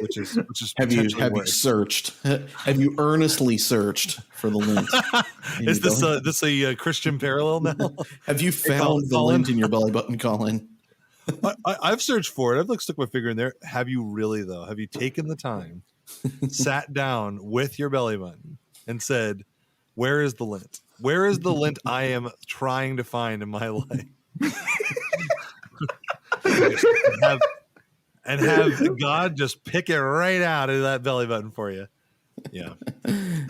which is have you worse. searched? Have you earnestly searched for the lint? Is this a Christian parallel now? Have you found the lint in your belly button, Colin? I've searched for it. I've stuck my finger in there. Have you really though? Have you taken the time, sat down with your belly button, and said, "Where is the lint? Where is the lint I am trying to find in my life?" and have God just pick it right out of that belly button for you. Yeah.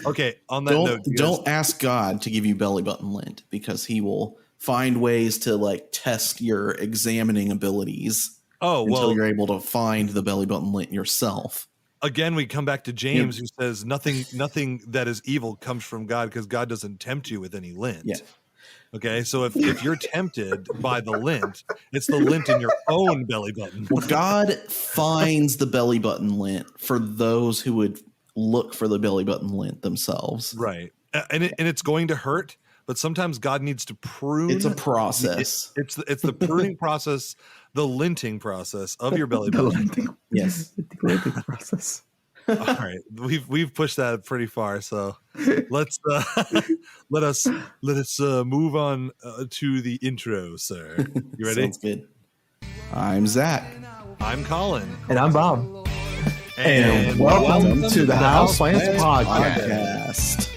Okay. On that note, don't ask God to give you belly button lint, because he will find ways to like test your examining abilities. Until you're able to find the belly button lint yourself. Again, we come back to James, who says nothing that is evil comes from God, because God doesn't tempt you with any lint. Yeah. Okay, so if you're tempted by the lint, it's the lint in your own belly button. Well, God finds the belly button lint for those who would look for the belly button lint themselves. Right. And it's going to hurt, but sometimes God needs to prune. It's a process. It's the pruning process, the linting process of your belly button. Yes. The linting process. All right, we've pushed that pretty far, so let's let us move on to the intro, sir. You ready? Sounds good. I'm Zach. I'm Colin. And I'm Bob. And welcome to the House Plants Podcast.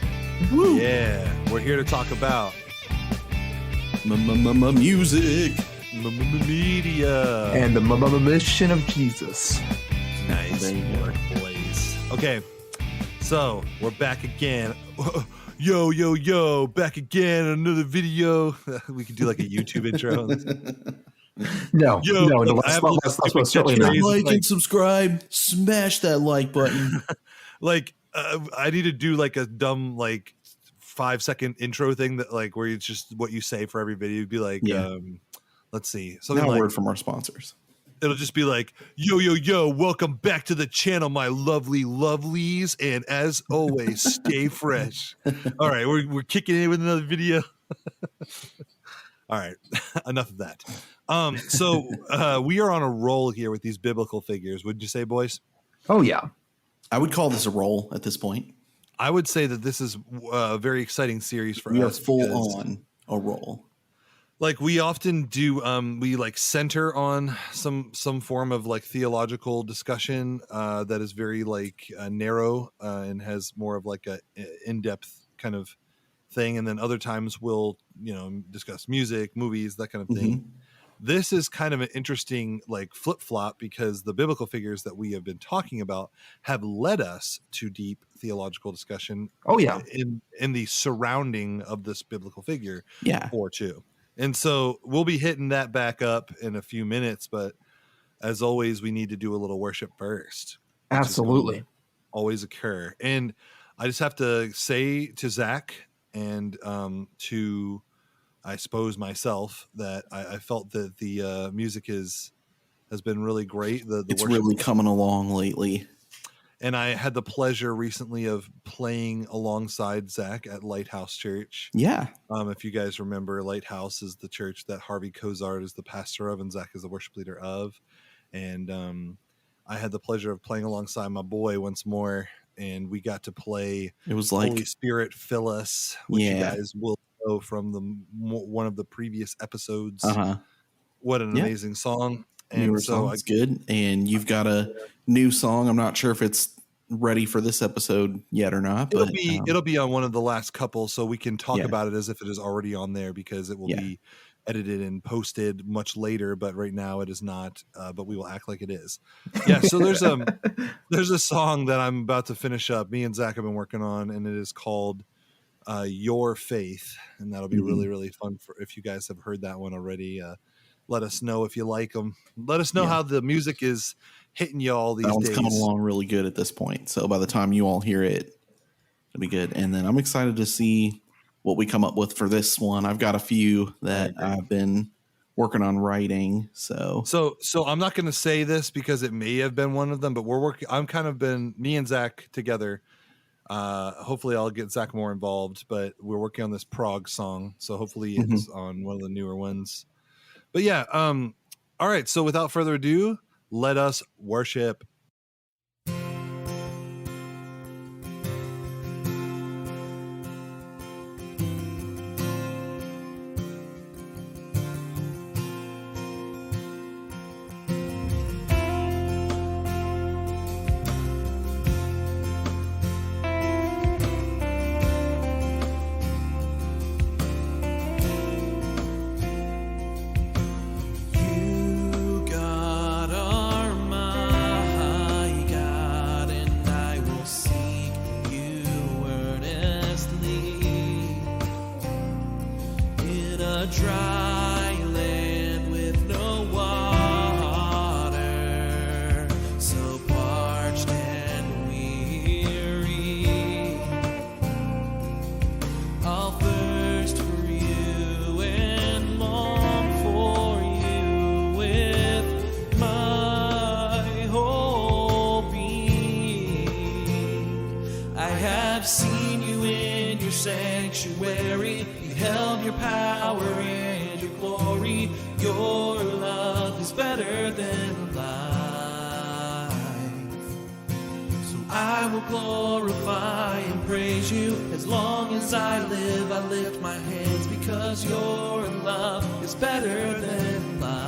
Woo. Yeah, we're here to talk about music, media, and the mission of Jesus. Nice work, boys. Okay, so we're back again. Yo, back again. Another video. We could do like a YouTube intro. No. Let's certainly not. Like and subscribe. Smash that like button. I need to do like a dumb 5-second intro thing that where it's just what you say for every video. You'd be like, let's see, something now like, a word from our sponsors. It'll just be like, yo, welcome back to the channel, my lovely lovelies, and as always, stay fresh. All right, we're kicking in with another video. All right, enough of that. So we are on a roll here with these biblical figures. Wouldn't you say, boys? Oh yeah, I would call this a roll at this point. I would say that this is a very exciting series for us. We are full on a roll. Like we often do, we center on some form of theological discussion that is very narrow and has more of a in-depth kind of thing, and then other times we'll discuss music, movies, that kind of thing. Mm-hmm. This is kind of an interesting flip-flop, because the biblical figures that we have been talking about have led us to deep theological discussion. Oh yeah, in the surrounding of this biblical figure, or two. And so we'll be hitting that back up in a few minutes, but as always, we need to do a little worship first. Absolutely. Always occur. And I just have to say to Zach and to, I suppose, myself, that I felt that the music has been really great. It's really coming along lately. And I had the pleasure recently of playing alongside Zach at Lighthouse Church. Yeah. If you guys remember, Lighthouse is the church that Harvey Cozart is the pastor of and Zach is the worship leader of. And I had the pleasure of playing alongside my boy once more, and we got to play. It was Holy Spirit Fill Us, which you guys will know from one of the previous episodes. What an amazing song. Newer song's good, and you've got a new song. I'm not sure if it's ready for this episode yet or not, but it'll be on one of the last couple, so we can talk about it as if it is already on there, because it will be edited and posted much later. But right now it is not. But we will act like it is. Yeah. So there's a song that I'm about to finish up. Me and Zach have been working on, and it is called "Your Faith," and that'll be really, really fun for if you guys have heard that one already. Let us know if you like them. Let us know how the music is hitting you all these days. That one's coming along really good at this point. So by the time you all hear it, it'll be good. And then I'm excited to see what we come up with for this one. I've got a few that I've been working on writing. So I'm not going to say this because it may have been one of them, but we're working. I'm kind of been me and Zach together. Hopefully I'll get Zach more involved, but we're working on this Prague song. So hopefully it's on one of the newer ones. But yeah, all right. So without further ado, let us worship. dry land with no water, so parched and weary. I'll thirst for you and long for you with my whole being. I have seen you in your sanctuary, beheld your power and your glory. Your love is better than life. So I will glorify and praise you as long as I live. I lift my hands because your love is better than life.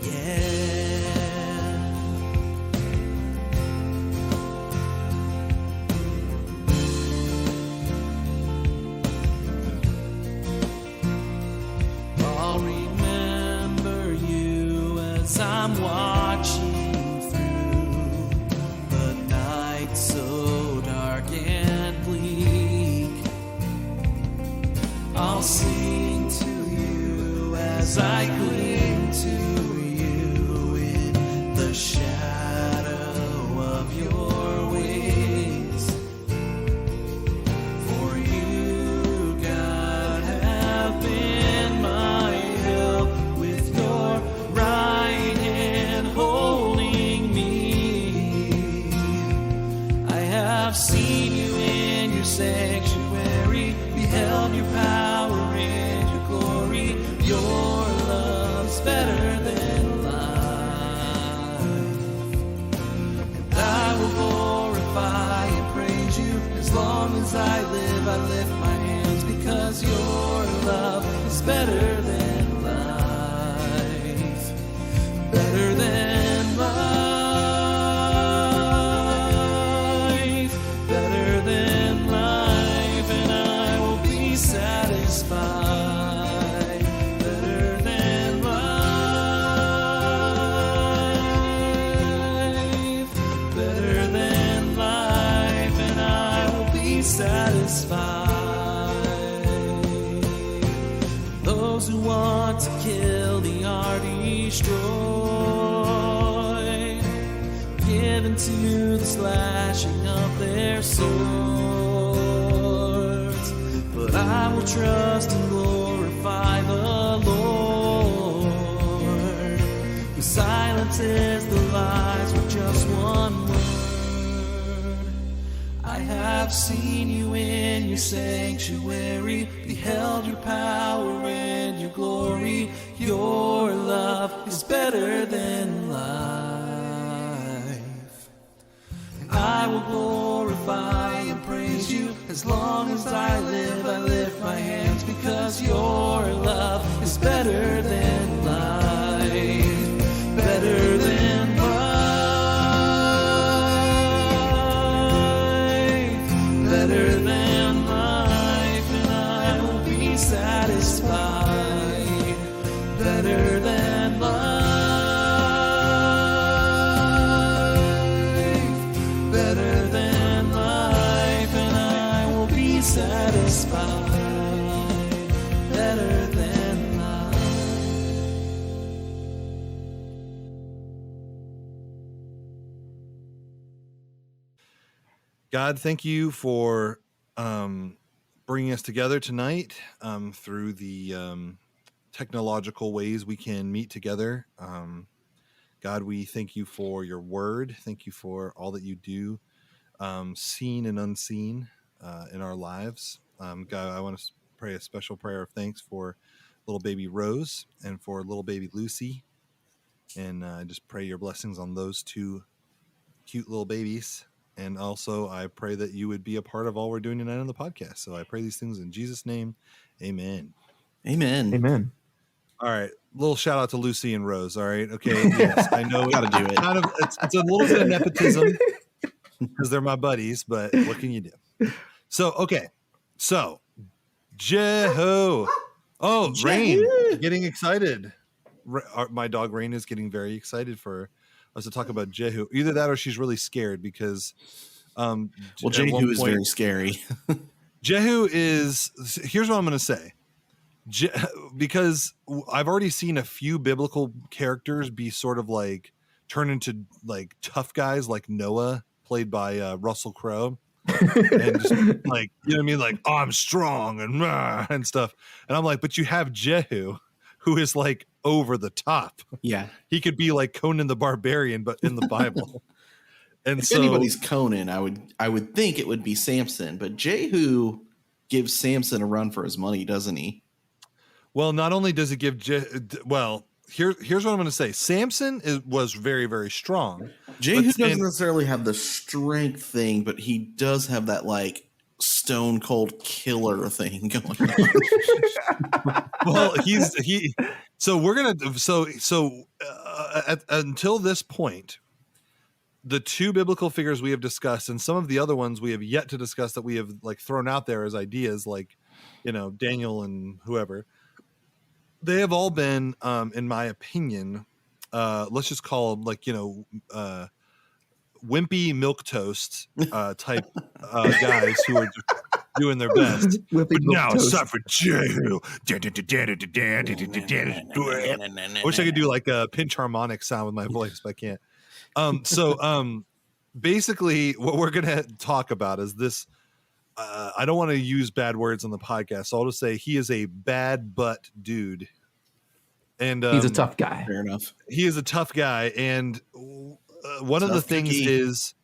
Yeah. I'll remember you as I'm watching through the night so dark and bleak. I'll sing to you as I cling to you in the shadow of your wings. For you, God, have been my help with your right hand holding me. I have seen you in your sanctuary, beheld your power and your glory. Your love's better than life. And I will glorify and praise you as long as I live. I lift my hands because your love is better than life. Better than life. Better than life. And I will be satisfied. Better than life. Better than life. And I will be satisfied. Those who want to kill thee are destroyed, given to the slashing of their swords. But I will trust and glorify the Lord, who silences the lies with just one word. I have seen you in your sanctuary, beheld your power and your glory. Your love is better than life. And I will glorify and praise you as long as I live. I lift my hands because your love is better than life. Better than life. Better than life. And I will be satisfied. Better than life. Better than life. And I will be satisfied. Better than life. God, thank you for bringing us together tonight through the technological ways we can meet together. God, we thank you for your word. Thank you for all that you do, seen and unseen in our lives. God, I want to pray a special prayer of thanks for little baby Rose and for little baby Lucy. And just pray your blessings on those two cute little babies. And also, I pray that you would be a part of all we're doing tonight on the podcast. So I pray these things in Jesus' name. Amen. Amen. Amen. All right. Little shout out to Lucy and Rose. All right. Okay. Yes, I know. Got to do it. Kind of, it's a little bit of nepotism because they're my buddies, but what can you do? So, okay. So, Jehu. Oh, Rain, getting excited. My dog Rain is getting very excited for us to talk about Jehu. Either that or she's really scared because Jehu is very scary. Jehu is, here's what I'm going to say. Because I've already seen a few biblical characters be sort of like turn into like tough guys, like Noah, played by Russell Crowe, and just like, you know what I mean, like, oh, I'm strong and stuff. And I'm like, but you have Jehu, who is like over the top. Yeah, he could be like Conan the Barbarian, but in the Bible. And if so anybody's Conan, I would think it would be Samson, but Jehu gives Samson a run for his money, doesn't he? Well, not only does it give here's what I'm going to say. Samson was very, very strong. Jehu doesn't necessarily have the strength thing, but he does have that like stone cold killer thing going on. Well, until this point, the two biblical figures we have discussed, and some of the other ones we have yet to discuss that we have like thrown out there as ideas, like, you know, Daniel and whoever. They have all been, in my opinion, let's just call them like, you know, wimpy milquetoast type guys who are just doing their best. But now it's time for Jehu. I wish I could do like a pinch harmonic sound with my voice, but I can't. Basically, what we're going to talk about is this. I don't want to use bad words on the podcast, so I'll just say he is a bad butt dude. And he's a tough guy. Fair enough. He is a tough guy. And one of the things is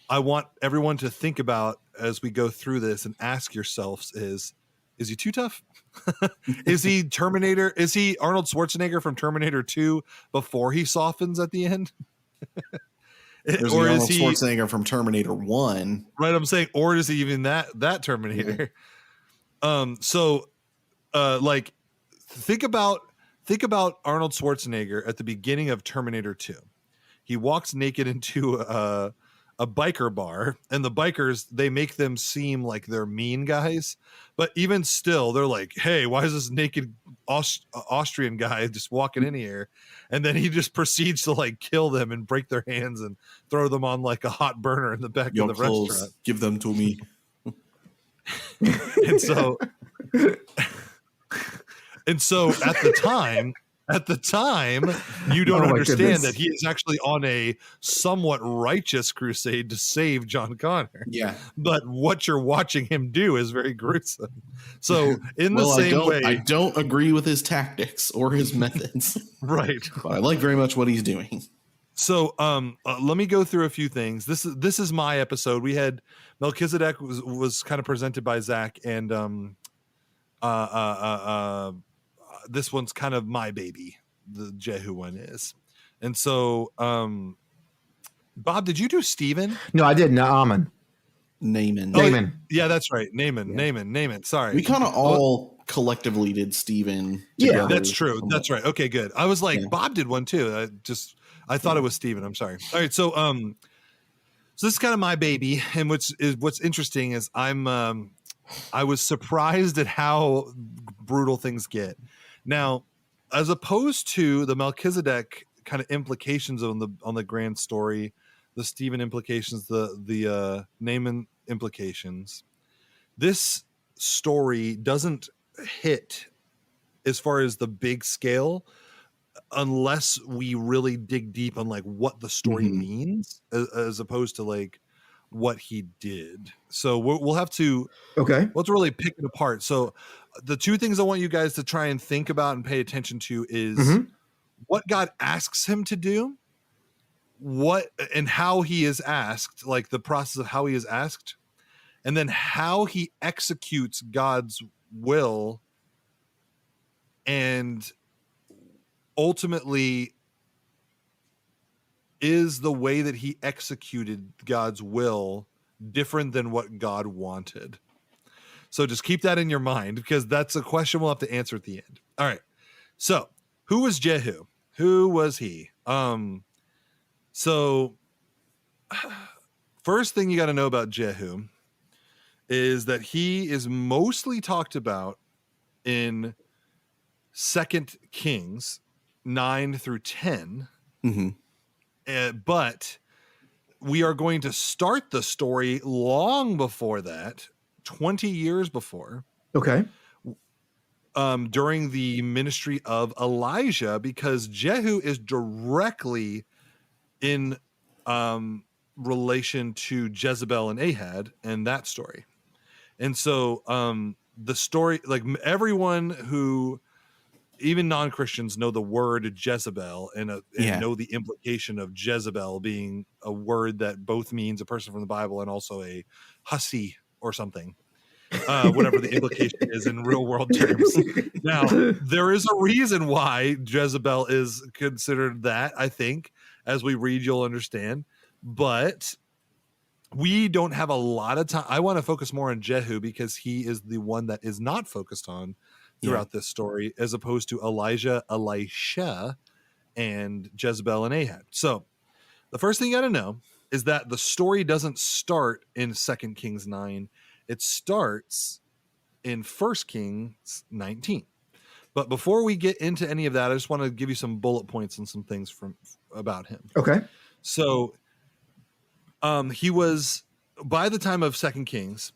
I want everyone to think about as we go through this and ask yourselves is he too tough? Is he Terminator? Is he Arnold Schwarzenegger from Terminator 2 before he softens at the end? Or is he Schwarzenegger from Terminator 1? Right, I'm saying, or is he even that Terminator? Yeah. Like think about Arnold Schwarzenegger at the beginning of Terminator 2. He walks naked into a biker bar, and the bikers, they make them seem like they're mean guys, but even still they're like, hey, why is this naked Austrian guy just walking in here? And then he just proceeds to like kill them and break their hands and throw them on like a hot burner in the back of the restaurant. Give them to me. And so at the time, you don't understand that he is actually on a somewhat righteous crusade to save John Connor. Yeah. But what you're watching him do is very gruesome. So in the same way, I don't agree with his tactics or his methods. Right. But I like very much what he's doing. So let me go through a few things. This is my episode. We had Melchizedek was kind of presented by Zach, and this one's kind of my baby. The Jehu one is. And so Bob, did you do Stephen? No, I did Naaman. Naaman. Yeah, that's right. Naaman. Sorry. We kind of all collectively did Stephen. Yeah, that's true. That's right. Okay, good. I was like, Bob did one too. I thought it was Stephen. I'm sorry. All right. So this is kind of my baby. And what's interesting is I was surprised at how brutal things get. Now, as opposed to the Melchizedek kind of implications on the grand story, the Stephen implications, the Naaman implications, this story doesn't hit as far as the big scale unless we really dig deep on like what the story means as opposed to like what he did. So we'll have to let's really pick it apart. So the two things I want you guys to try and think about and pay attention to is what God asks him to do, what and how he is asked, like the process of how he is asked, and then how he executes God's will, and ultimately is the way that he executed God's will different than what God wanted. So just keep that in your mind, because that's a question we'll have to answer at the end. All right. So who was Jehu? Who was he? So first thing you got to know about Jehu is that he is mostly talked about in 2 Kings 9 through 10. But we are going to start the story long before that 20 years before. Okay. During the ministry of Elijah, because Jehu is directly in relation to Jezebel and Ahab and that story. And so the story, like everyone who, even non-Christians, know the word Jezebel and know the implication of Jezebel being a word that both means a person from the Bible and also a hussy or something. Whatever the implication is in real world terms. Now, there is a reason why Jezebel is considered that, I think. As we read, you'll understand. But we don't have a lot of time. I want to focus more on Jehu because he is the one that is not focused on throughout this story, as opposed to Elijah, Elisha, and Jezebel and Ahab. So the first thing you got to know is that the story doesn't start in 2 Kings 9. It starts in 1 Kings 19. But before we get into any of that, I just want to give you some bullet points and some things about him. Okay. So he was, by the time of 2 Kings,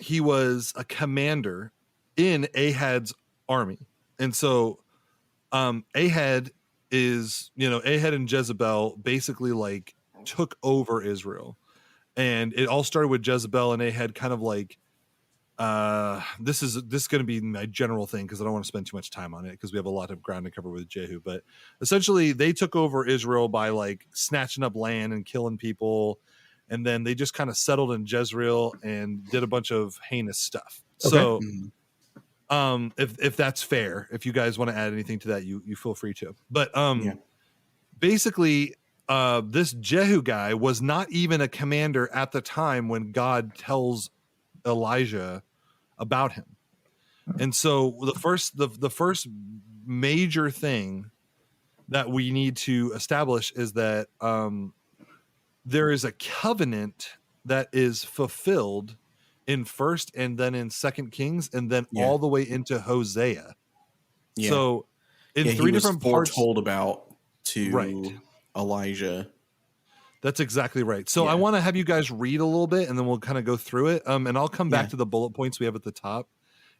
he was a commander in Ahab's army. And so Ahab is, Ahab and Jezebel basically like took over Israel. And it all started with Jezebel and Ahab kind of like, this is going to be my general thing because I don't want to spend too much time on it because we have a lot of ground to cover with Jehu. But essentially, they took over Israel by like snatching up land and killing people, and then they just kind of settled in Jezreel and did a bunch of heinous stuff. Okay. So, if that's fair, if you guys want to add anything to that, you feel free to. But basically, this Jehu guy was not even a commander at the time when God tells Elijah about him. And so the first major thing that we need to establish is that there is a covenant that is fulfilled in 1st and then in 2 Kings and then all the way into Hosea. So in 3 different parts told about to Elijah. That's exactly right. So I want to have you guys read a little bit and then we'll kind of go through it. And I'll come back to the bullet points we have at the top.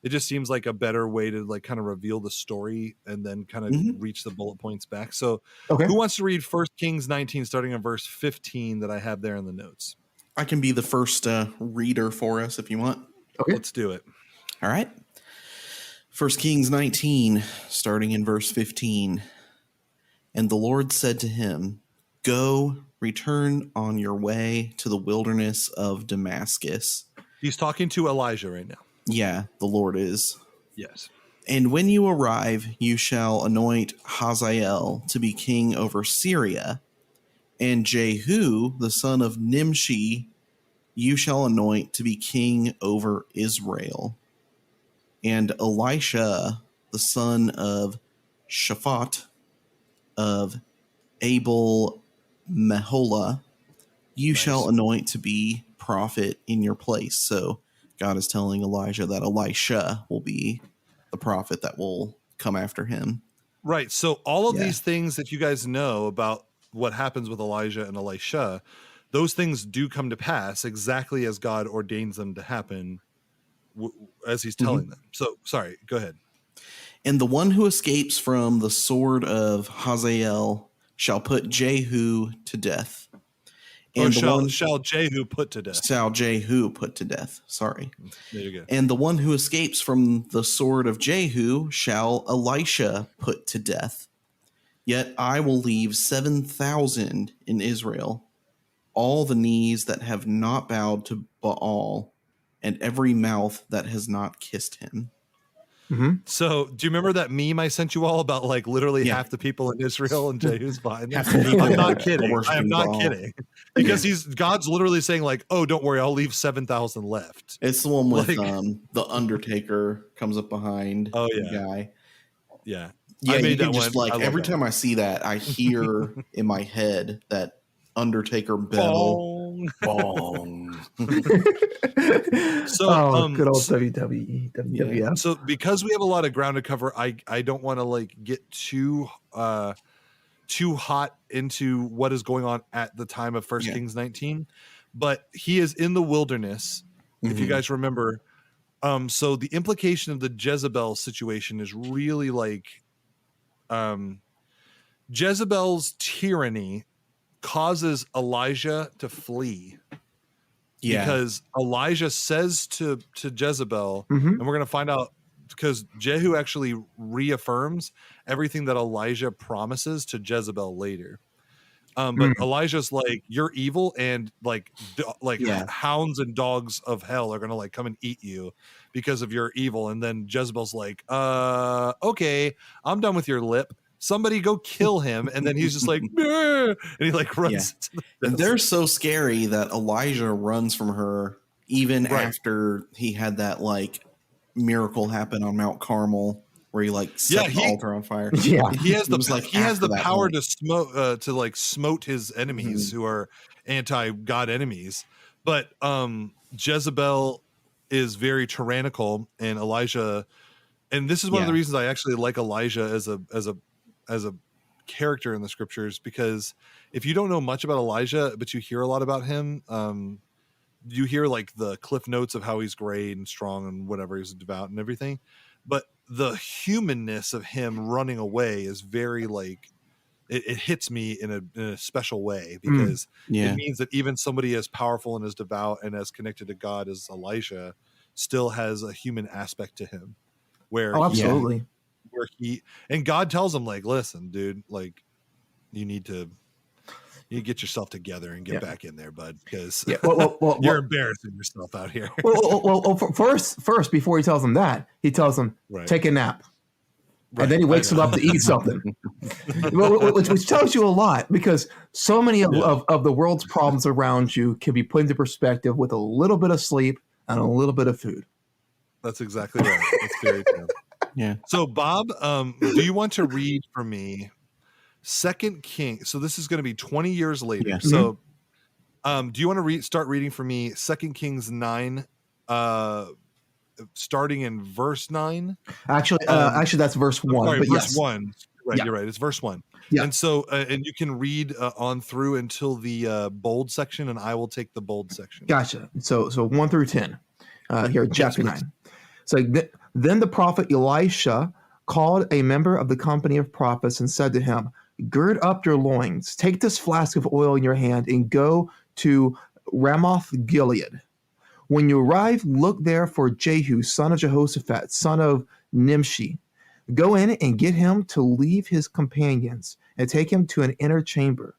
It just seems like a better way to like kind of reveal the story and then kind of reach the bullet points back. So who wants to read 1 Kings 19, starting in verse 15 that I have there in the notes? I can be the first reader for us if you want. Okay. Let's do it. All right. 1 Kings 19, starting in verse 15. And the Lord said to him, "Go, return on your way to the wilderness of Damascus." He's talking to Elijah right now. Yeah, the Lord is. Yes. "And when you arrive, you shall anoint Hazael to be king over Syria, and Jehu, the son of Nimshi, you shall anoint to be king over Israel. And Elisha, the son of Shaphat, of Abel Meholah, you shall anoint to be prophet in your place." So God is telling Elijah that Elisha will be the prophet that will come after him. Right. So all of these things that you guys know about what happens with Elijah and Elisha, those things do come to pass exactly as God ordains them to happen as he's telling them. So, sorry, go ahead. "And the one who escapes from the sword of Hazael shall put Jehu to death." And shall Jehu put to death. Shall Jehu put to death. Sorry. There you go. "And the one who escapes from the sword of Jehu shall Elisha put to death. Yet I will leave 7,000 in Israel, all the knees that have not bowed to Baal, and every mouth that has not kissed him." So do you remember that meme I sent you all about like literally half the people in Israel and Jehu's behind them? I'm not kidding. I am not kidding. Because God's literally saying like, "Oh, don't worry, I'll leave 7,000 left." It's the one with the Undertaker comes up behind the guy. Yeah. Yeah, you can just like every time I see that, I hear in my head that Undertaker bell. Bong. So good old WWE, WWF. Yeah. So because we have a lot of ground to cover, I don't want to like get too hot into what is going on at the time of 1 Kings 19, but he is in the wilderness if you guys remember. So the implication of the Jezebel situation is really like Jezebel's tyranny causes Elijah to flee. Yeah. Because Elijah says to Jezebel, and we're going to find out, because Jehu actually reaffirms everything that Elijah promises to Jezebel later. But Elijah's like, you're evil, and like hounds and dogs of hell are going to like come and eat you because of your evil. And then Jezebel's like, okay, I'm done with your lip. Somebody go kill him. And then he's just like, and he like runs. And they're so scary that Elijah runs from her even after he had that like miracle happen on Mount Carmel where he like set the altar on fire. Yeah, he has the power to smote his enemies who are anti-God enemies. But Jezebel is very tyrannical, and Elijah, and this is one of the reasons I actually like Elijah as a character in the scriptures, because if you don't know much about Elijah but you hear a lot about him, you hear like the cliff notes of how he's great and strong and whatever, he's devout and everything, but the humanness of him running away is very like it hits me in a special way, because it means that even somebody as powerful and as devout and as connected to God as Elijah still has a human aspect to him, where absolutely. Where and God tells him like, listen, dude, like you need to get yourself together and get back in there, bud, because you're embarrassing yourself out here. First, before he tells him that, he tells him, take a nap. Right. And then he wakes him up to eat something, which tells you a lot, because so many of the world's problems around you can be put into perspective with a little bit of sleep and a little bit of food. That's exactly right. That's very true. Yeah. So, Bob, do you want to read for me 2 Kings? So this is going to be 20 years later. Yeah. So, do you want to start reading for me 2 Kings 9, starting in verse 9? Actually, that's verse 1. Sorry, but verse 1. Right, you're right. It's verse 1. Yeah. And so, and you can read on through until the bold section, and I will take the bold section. Gotcha. So 1 through 10 here, chapter 9. So then the prophet Elisha called a member of the company of prophets and said to him, gird up your loins, take this flask of oil in your hand, and go to Ramoth Gilead. When you arrive, look there for Jehu, son of Jehoshaphat, son of Nimshi. Go in and get him to leave his companions and take him to an inner chamber.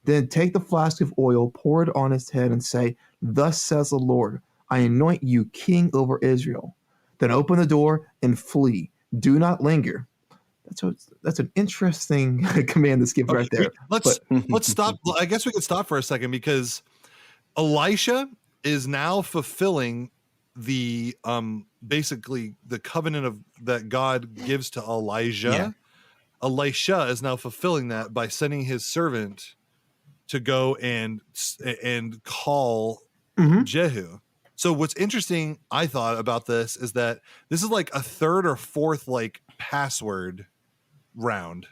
Then take the flask of oil, pour it on his head, and say, thus says the Lord, I anoint you king over Israel. Then open the door and flee. Do not linger. That's an interesting command that's given right there. Let's stop. I guess we could stop for a second, because Elisha is now fulfilling the basically the covenant that God gives to Elijah. Yeah. Elisha is now fulfilling that by sending his servant to go and call Jehu. So what's interesting, I thought, about this is that this is like a third or fourth like password round.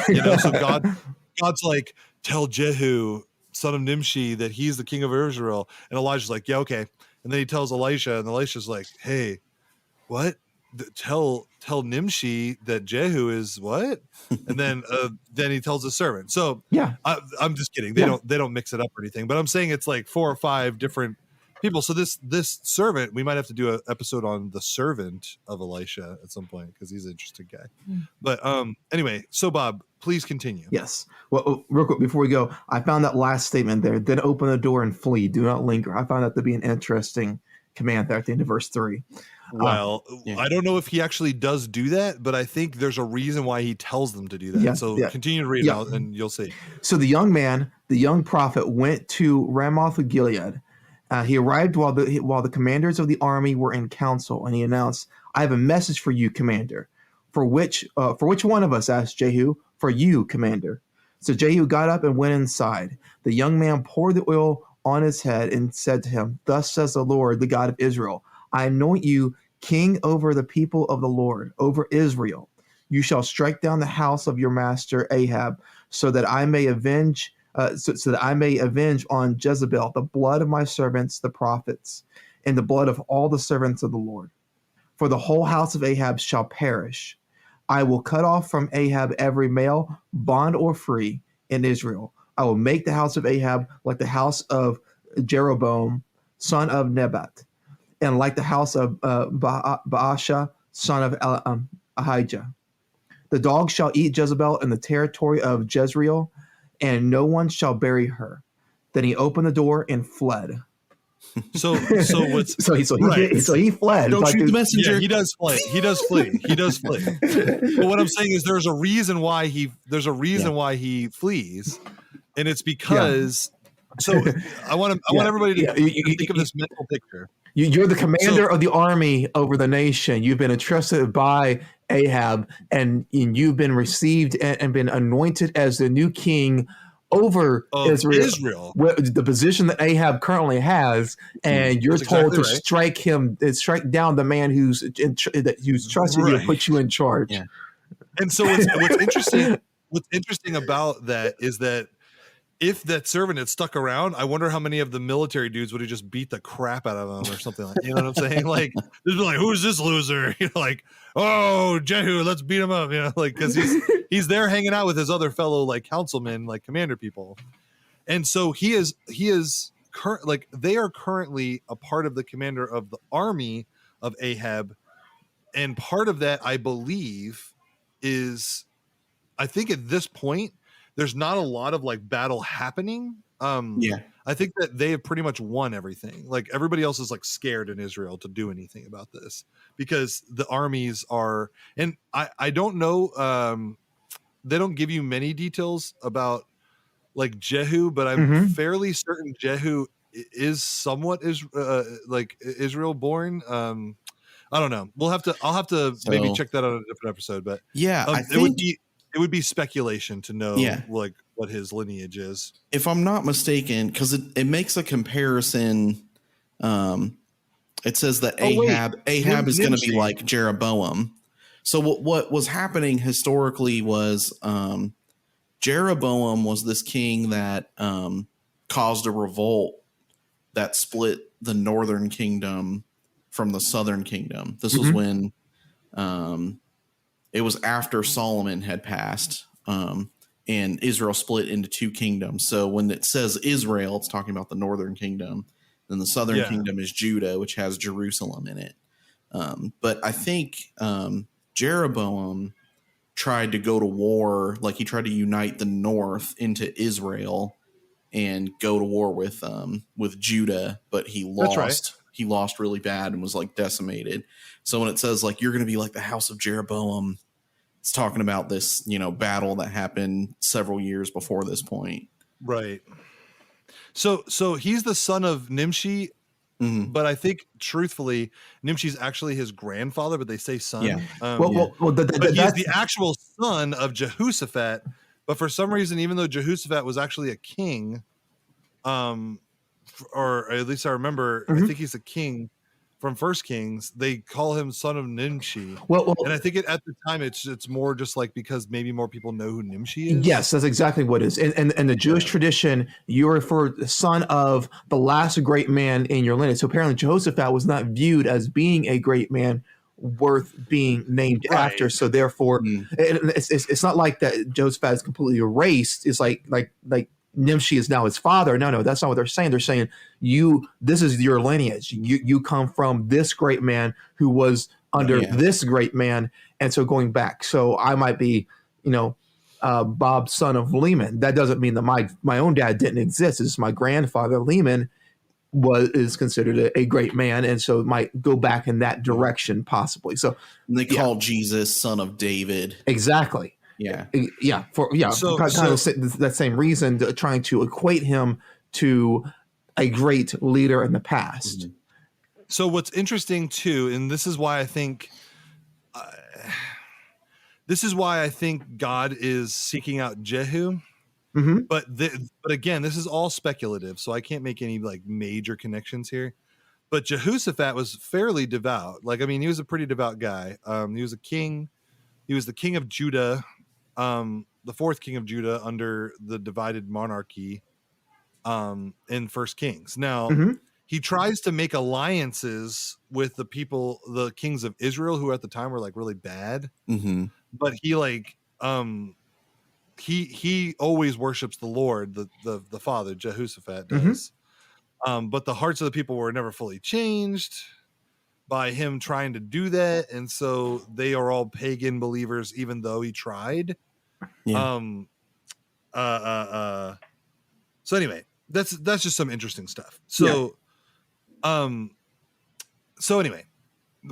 You know, so God's like, tell Jehu, son of Nimshi, that he's the king of Israel. And Elijah's like, yeah, okay. And then he tells Elisha, and Elisha's like, hey, what? Tell Nimshi that Jehu is what? And then he tells his servant. So yeah, I'm just kidding. They don't mix it up or anything. But I'm saying it's like 4 or 5 different people. So this servant, we might have to do an episode on the servant of Elisha at some point, because he's an interesting guy. But anyway, so Bob, please continue. Yes. Well, real quick before we go, I found that last statement there. Then open the door and flee. Do not linger. I found that to be an interesting command there at the end of verse 3. Well, I don't know if he actually does do that, but I think there's a reason why he tells them to do that. Continue to read out, and you'll see. So the young prophet, went to Ramoth of Gilead. He arrived while the commanders of the army were in council, and he announced, I have a message for you, commander. For which one of us? Asked Jehu. For you, commander. So Jehu got up and went inside. The young man poured the oil on his head and said to him, thus says the Lord, the God of Israel, I anoint you king over the people of the Lord, over Israel. You shall strike down the house of your master Ahab, so that I may avenge on Jezebel the blood of my servants, the prophets. in the blood of all the servants of the Lord. For the whole house of Ahab shall perish. I will cut off from Ahab every male, bond or free, in Israel. I will make the house of Ahab like the house of Jeroboam, son of Nebat, and like the house of Baasha, son of Ahijah. The dogs shall eat Jezebel in the territory of Jezreel, and no one shall bury her. Then he opened the door and fled. So what's so he fled. Don't shoot the messenger. Yeah, he does flee. But what I'm saying is there's a reason why he flees, and it's because. So I want everybody to think of this mental picture. You're the commander of the army over the nation. You've been entrusted by Ahab, and you've been received and been anointed as the new king over Israel. The position that Ahab currently has, and you're told to strike down the man who's trusted you to put you in charge. Yeah. And so what's interesting about that is that if that servant had stuck around, I wonder how many of the military dudes would have just beat the crap out of him or something like that. You know what I'm saying? Like, they'd be like, who's this loser? You know, like, oh, Jehu, let's beat him up. You know, like, because he's there hanging out with his other fellow like councilmen, like commander people. And so they are currently a part of the commander of the army of Ahab. And part of that, I believe, is, I think at this point, there's not a lot of like battle happening. I think that they have pretty much won everything. Like everybody else is like scared in Israel to do anything about this because the armies are, and I don't know. They don't give you many details about like Jehu, but I'm fairly certain Jehu is somewhat Israel born. I don't know. I'll have to maybe check that out on a different episode, but I think it would be speculation to know like what his lineage is. If I'm not mistaken, because it makes a comparison. It says that Ahab is going to be like Jeroboam. So what was happening historically was Jeroboam was this king that caused a revolt that split the northern kingdom from the southern kingdom. This was when it was after Solomon had passed, and Israel split into two kingdoms. So when it says Israel, it's talking about the northern kingdom. Then the southern kingdom is Judah, which has Jerusalem in it. But I think Jeroboam tried to go to war, like he tried to unite the north into Israel and go to war with Judah, but he lost. That's right. He lost really bad and was like decimated. So when it says like you're going to be like the house of Jeroboam, it's talking about this, battle that happened several years before this point. Right. So he's the son of Nimshi, but I think truthfully, Nimshi's actually his grandfather, but they say son. Yeah. But he's the actual son of Jehoshaphat. But for some reason, even though Jehoshaphat was actually a king, or at least I remember, I think he's a king from First Kings. They call him son of Nimshi. And I think at the time it's more just like because maybe more people know who Nimshi is. Yes, that's exactly what it is. And the Jewish tradition, you refer the son of the last great man in your lineage. So apparently Jehoshaphat was not viewed as being a great man worth being named after. So therefore, it's not like that Jehoshaphat is completely erased. It's like Nimshi is now his father. No, that's not what they're saying. They're saying this is your lineage. You come from this great man who was under this great man. And so going back, so I might be, Bob, son of Lehman. That doesn't mean that my own dad didn't exist. It's my grandfather Lehman is considered a great man, and so it might go back in that direction possibly. So and they call Jesus son of David. Exactly. Yeah. For that same reason, trying to equate him to a great leader in the past. So what's interesting too, and this is why I think God is seeking out Jehu. But again, this is all speculative, so I can't make any like major connections here. But Jehoshaphat was fairly devout. Like, I mean, he was a pretty devout guy. He was a king. He was the king of Judah, the fourth king of Judah under the divided monarchy in First Kings. Now, he tries to make alliances with the people, the kings of Israel, who at the time were like really bad. Mm-hmm. But he like he always worships the Lord, the Father, Jehoshaphat does. But the hearts of the people were never fully changed by him trying to do that, and so they are all pagan believers, even though he tried. Yeah. So anyway, that's just some interesting stuff. So so anyway,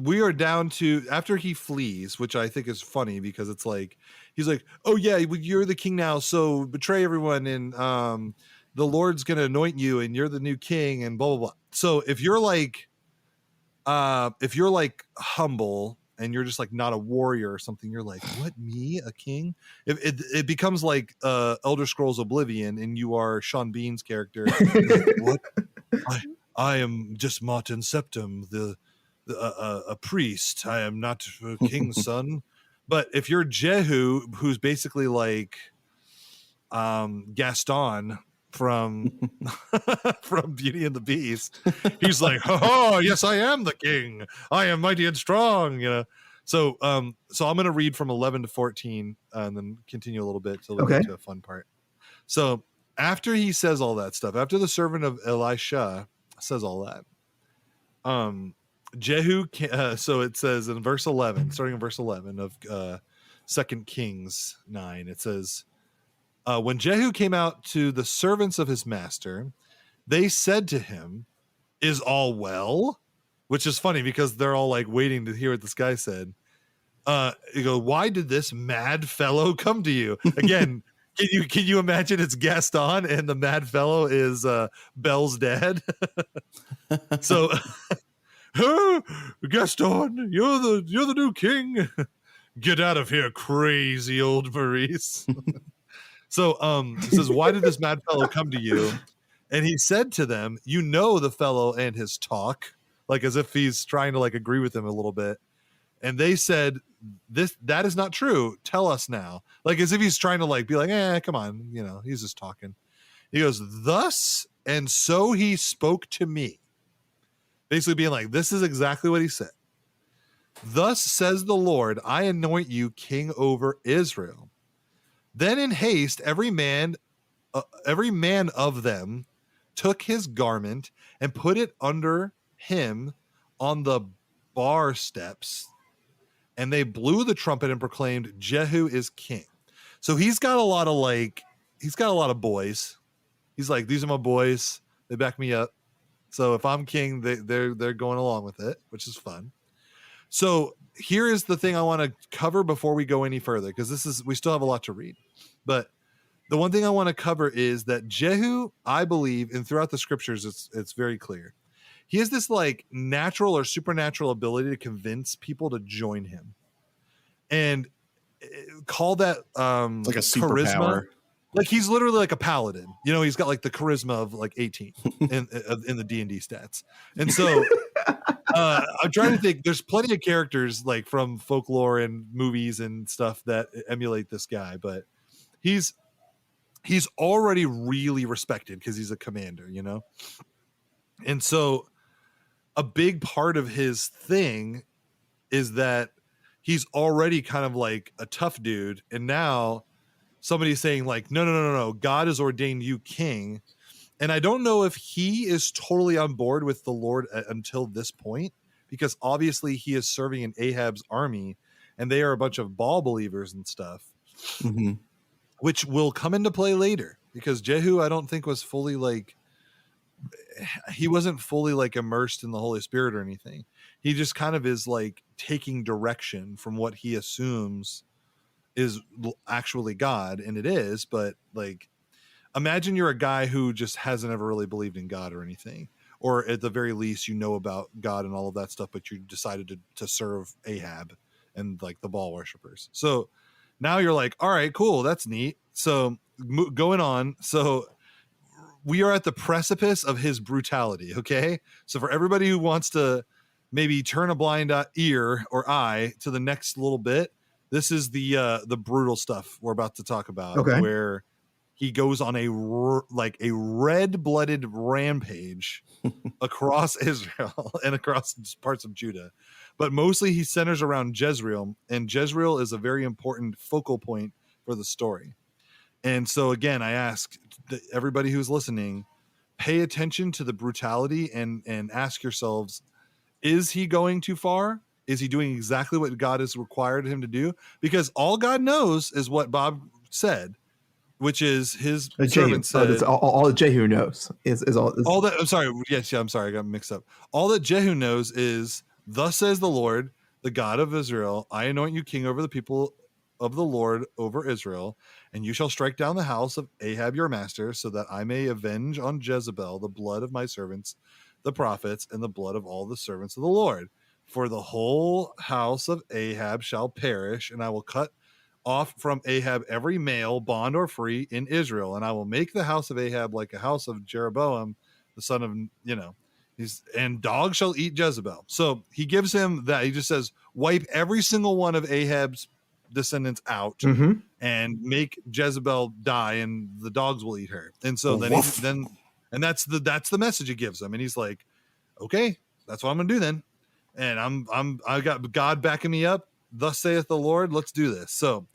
we are down to after he flees, which I think is funny because it's like he's like, oh yeah, you're the king now, so betray everyone, and the Lord's gonna anoint you, and you're the new king, and blah blah blah. So if you're like humble and you're just like not a warrior or something, you're like, what, me, a king? It becomes like Elder Scrolls Oblivion, and you are Sean Bean's character. What? I am just Martin Septim, a priest. I am not a king's son. But if you're Jehu, who's basically like Gaston from from Beauty and the Beast, he's like, oh yes, I am the king. I am mighty and strong. So so I'm gonna read from 11 to 14 and then continue a little bit till we get to a fun part. So after he says all that stuff, after the servant of Elisha says all that, Jehu so it says in verse 11, starting in verse 11 of 2 Kings 9, it says, when Jehu came out to the servants of his master, they said to him, is all well? Which is funny because they're all like waiting to hear what this guy said. You go, why did this mad fellow come to you? Again, can you imagine it's Gaston and the mad fellow is Belle's dad? So Gaston, you're the new king. Get out of here, crazy old Maurice. So it says, why did this mad fellow come to you? And he said to them, you know the fellow and his talk, like as if he's trying to like agree with him a little bit. And they said, that is not true. Tell us now. Like as if he's trying to like be like, come on, he's just talking. He goes, thus and so he spoke to me. Basically being like, this is exactly what he said. Thus says the Lord, I anoint you king over Israel. Then in haste, every man of them took his garment and put it under him on the bar steps, and they blew the trumpet and proclaimed, Jehu is king. So he's got a lot of boys. He's like, these are my boys. They back me up. So if I'm king, they're going along with it, which is fun. So here is the thing I want to cover before we go any further, because we still have a lot to read. But the one thing I want to cover is that Jehu, I believe, and throughout the scriptures, it's very clear. He has this like natural or supernatural ability to convince people to join him, and call that like a charisma. superpower. Like he's literally like a paladin. He's got like the charisma of like 18 in the D&D stats. And so I'm trying to think. There's plenty of characters like from folklore and movies and stuff that emulate this guy, but he's already really respected because he's a commander, And so a big part of his thing is that he's already kind of like a tough dude. And now somebody's saying like, no, God has ordained you king. And I don't know if he is totally on board with the Lord until this point, because obviously he is serving in Ahab's army and they are a bunch of Baal believers and stuff, which will come into play later, because Jehu, I don't think was fully like, he wasn't fully like immersed in the Holy Spirit or anything. He just kind of is like taking direction from what he assumes is actually God, and it is, but like, imagine you're a guy who just hasn't ever really believed in God or anything, or at the very least, about God and all of that stuff, but you decided to serve Ahab and like the Baal worshipers. So now you're like, all right, cool, that's neat. So going on. So we are at the precipice of his brutality. Okay. So for everybody who wants to maybe turn a blind ear or eye to the next little bit, this is the brutal stuff we're about to talk about, where he goes on a red-blooded rampage across Israel and across parts of Judah. But mostly he centers around Jezreel, and Jezreel is a very important focal point for the story. And so again, I ask everybody who's listening, pay attention to the brutality and ask yourselves, is he going too far? Is he doing exactly what God has required him to do? Because all God knows is what Bob said, which is his servant said. That's all that Jehu knows is all that. I'm sorry. Yes, yeah. I'm sorry. I got mixed up. All that Jehu knows is, "Thus says the Lord, the God of Israel: I anoint you king over the people of the Lord over Israel, and you shall strike down the house of Ahab your master, so that I may avenge on Jezebel the blood of my servants, the prophets, and the blood of all the servants of the Lord. For the whole house of Ahab shall perish, and I will cut off from Ahab every male, bond or free, in Israel, and I will make the house of Ahab like a house of Jeroboam, the son of, and dogs shall eat Jezebel." So he gives him that. He just says, wipe every single one of Ahab's descendants out and make Jezebel die, and the dogs will eat her. And so then that's the message he gives them. And he's like, okay, that's what I'm gonna do then. And I got God backing me up. Thus saith the Lord, let's do this. So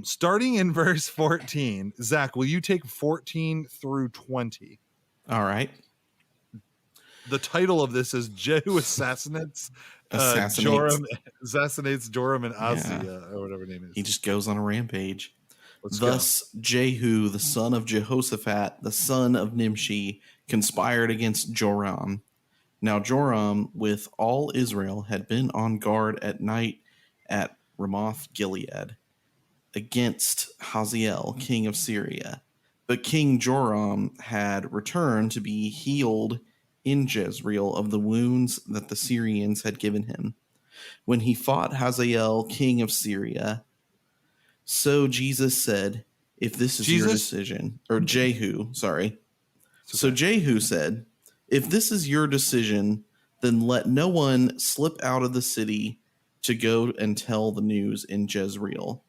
starting in verse 14, Zach, will you take 14 through 20? All right. The title of this is Jehu assassinates Joram and Ahaziah, or whatever name it is. He just goes on a rampage. Thus Jehu, the son of Jehoshaphat, the son of Nimshi, conspired against Joram. Now Joram, with all Israel, had been on guard at night at Ramoth Gilead against Hazael, king of Syria. But King Joram had returned to be healed in Jezreel of the wounds that the Syrians had given him, when he fought Hazael, king of Syria. So Jesus said, if this is your decision, or Jehu, sorry. Okay. So Jehu said, if this is your decision, then let no one slip out of the city to go and tell the news in Jezreel.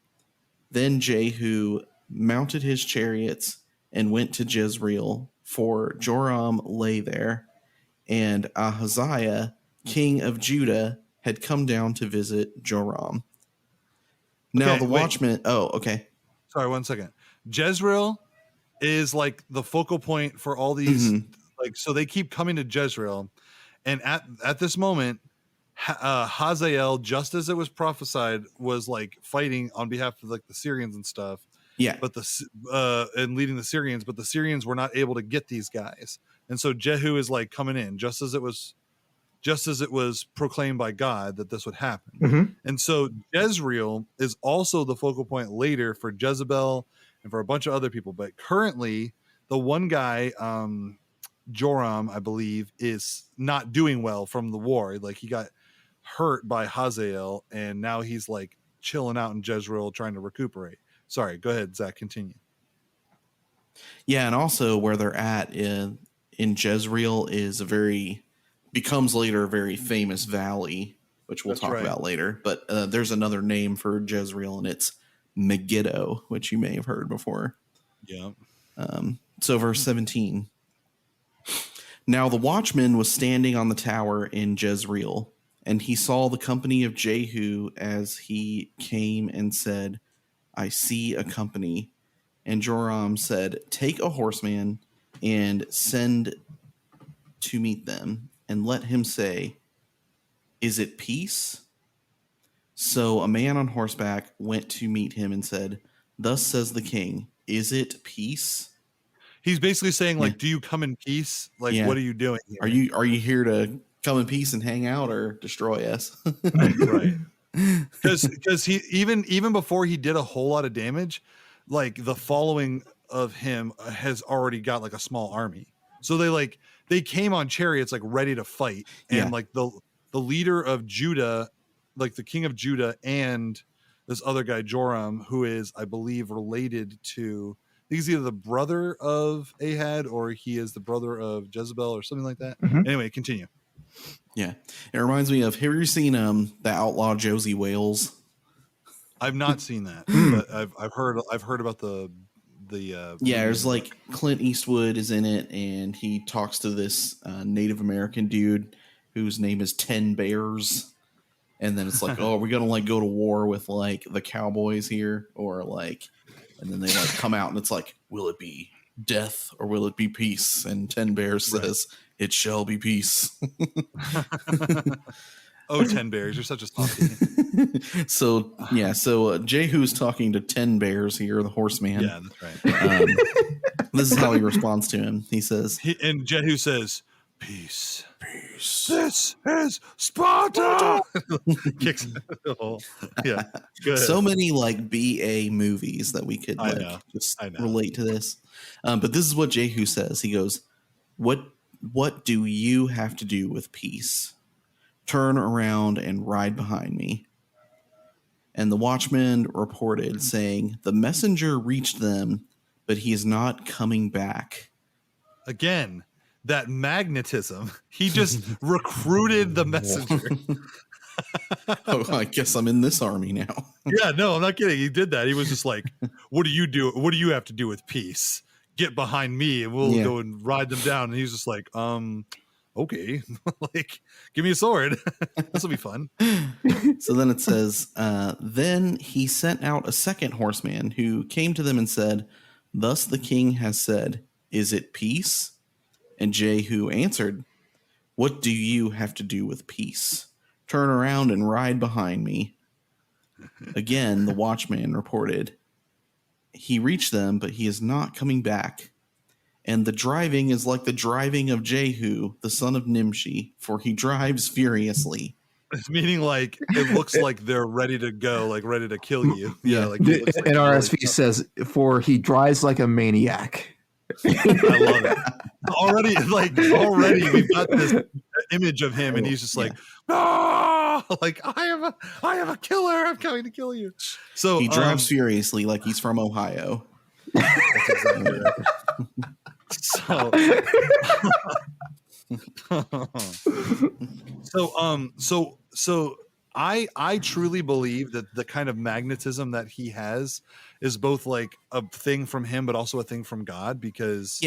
Then Jehu mounted his chariots and went to Jezreel, for Joram lay there, and Ahaziah, king of Judah, had come down to visit Joram. Now the watchman... Oh, okay. Sorry, 1 second. Jezreel is like the focal point for all these... so they keep coming to Jezreel, and at this moment, Hazael, just as it was prophesied, was like fighting on behalf of like the Syrians and stuff. Yeah, but and leading the Syrians, but the Syrians were not able to get these guys, and so Jehu is like coming in just as it was proclaimed by God that this would happen. And so Jezreel is also the focal point later for Jezebel and for a bunch of other people. But currently, the one guy, Joram, I believe, is not doing well from the war. Like he got hurt by Hazael, and now he's like chilling out in Jezreel trying to recuperate. Sorry, go ahead, Zach, continue. Yeah, and also where they're at in Jezreel is becomes later a very famous valley, which we'll talk about later. But there's another name for Jezreel, and it's Megiddo, which you may have heard before. Yeah. So verse 17. Now the watchman was standing on the tower in Jezreel, and he saw the company of Jehu as he came and said, I see a company. And Joram said, take a horseman and send to meet them, and let him say, is it peace? So a man on horseback went to meet him and said, thus says the king, is it peace? He's basically saying, like, do you come in peace? Like, what are you doing here? Are you here to come in peace and hang out, or destroy us? Right. Because he even before he did a whole lot of damage, like the following of him has already got like a small army. So they came on chariots like ready to fight, and like the leader of Judah, like the king of Judah, and this other guy Joram, who is, I believe, related to, I think he's either the brother of Ahab or he is the brother of Jezebel or something like that. Anyway, continue. Yeah, it reminds me of. Have you seen the outlaw Josie Wales? I've not seen that, but I've heard about the there's like Clint Eastwood is in it, and he talks to this Native American dude whose name is 10 Bears. And then it's like, oh, are we gonna like go to war with like the cowboys here, or like, and then they like come out and it's like, will it be death or will it be peace? And 10 Bears says, it shall be peace. Oh, 10 Bears, you're such a softie. So Jehu's talking to 10 Bears here, the horseman. Yeah, that's right. This is how he responds to him. He says, and Jehu says, peace. This is Sparta. Kicks. Yeah, good. So many like BA movies that we could relate to this. But this is what Jehu says. He goes, "What do you have to do with peace? Turn around and ride behind me." And the watchman reported, saying, "The messenger reached them, but he is not coming back." Again, that magnetism. He just recruited the messenger. Oh, I guess I'm in this army now. Yeah, no, I'm not kidding. He did that. He was just like, what do you do? What do you have to do with peace? Get behind me and we'll go and ride them down. And he's just like, okay, like, give me a sword. This will be fun. So then it says, then he sent out a second horseman who came to them and said, "Thus the king has said, is it peace?" And Jehu answered, "What do you have to do with peace? Turn around and ride behind me." Again, the watchman reported, "He reached them, but he is not coming back. And the driving is like the driving of Jehu, the son of Nimshi, for he drives furiously." Meaning, like, it looks like they're ready to go, like ready to kill you. Yeah, like, and RSV says, "For he drives like a maniac." I love it. Already we've got this image of him, and he's just like, "No, like I am a killer. I'm coming to kill you." So he drives furiously, like he's from Ohio. That's exactly right. So I truly believe that the kind of magnetism that he has is both like a thing from him, but also a thing from God, because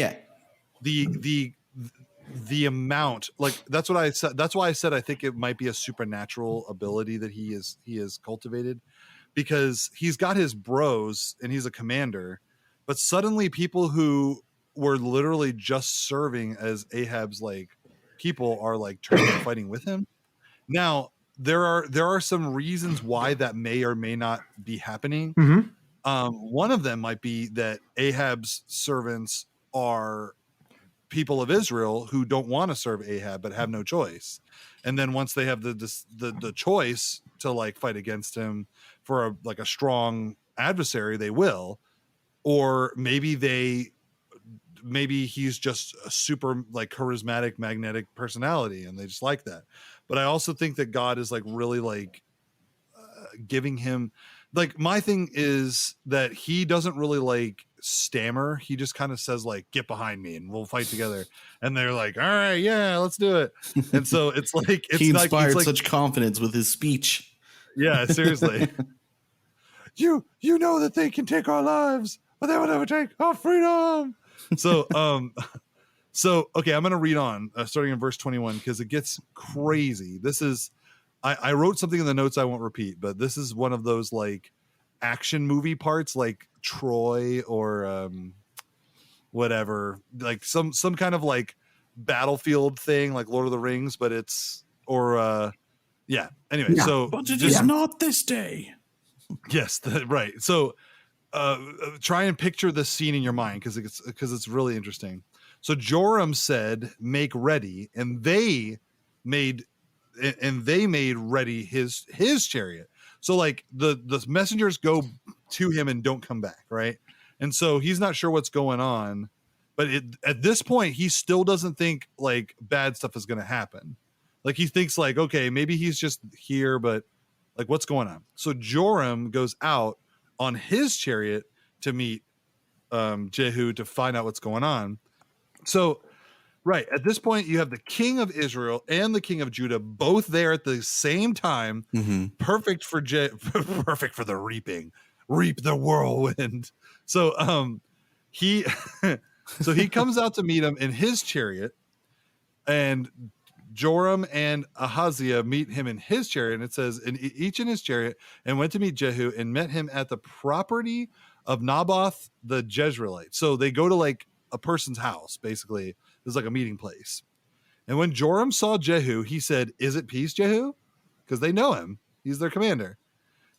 the amount, like, that's what I said. That's why I said I think it might be a supernatural ability that he is cultivated, because he's got his bros and he's a commander, but suddenly people who were literally just serving as Ahab's like people are like turning and fighting with him. Now, there are some reasons why that may or may not be happening. Mm-hmm. One of them might be that Ahab's servants are people of Israel who don't want to serve Ahab but have no choice. And then once they have the choice to like fight against him for a strong adversary, they will. Or maybe he's just a super like charismatic, magnetic personality and they just like that. But I also think that God is like really like giving him, like, my thing is that he doesn't really like stammer. He just kind of says like, "Get behind me and we'll fight together." And they're like, "All right, yeah, let's do it." And so it's like, he inspired such confidence with his speech. Yeah, seriously. you know that they can take our lives, but they will never take our freedom. So, okay, I'm going to read on starting in verse 21 because it gets crazy. This is, I wrote something in the notes I won't repeat, but this is one of those like action movie parts like Troy or whatever, like some kind of like battlefield thing like Lord of the Rings, but it's, or anyway, so but it is not this day. Yes, right. So try and picture this scene in your mind because it's really interesting. So Joram said, "Make ready," and they made ready his chariot. So like the messengers go to him and don't come back, right? And so he's not sure what's going on, but at this point he still doesn't think like bad stuff is going to happen. Like he thinks like, okay, maybe he's just here, but like what's going on? So Joram goes out on his chariot to meet Jehu to find out what's going on. So, right, at this point, you have the king of Israel and the king of Judah both there at the same time. Mm-hmm. Perfect for the reaping. Reap the whirlwind. So, he so he comes out to meet him in his chariot, and Joram and Ahaziah meet him in his chariot, and it says, each in his chariot, and went to meet Jehu and met him at the property of Naboth the Jezreelite. So they go to like a person's house, basically. There's like a meeting place. And when Joram saw Jehu, he said, "Is it peace, Jehu?" Because they know him. He's their commander.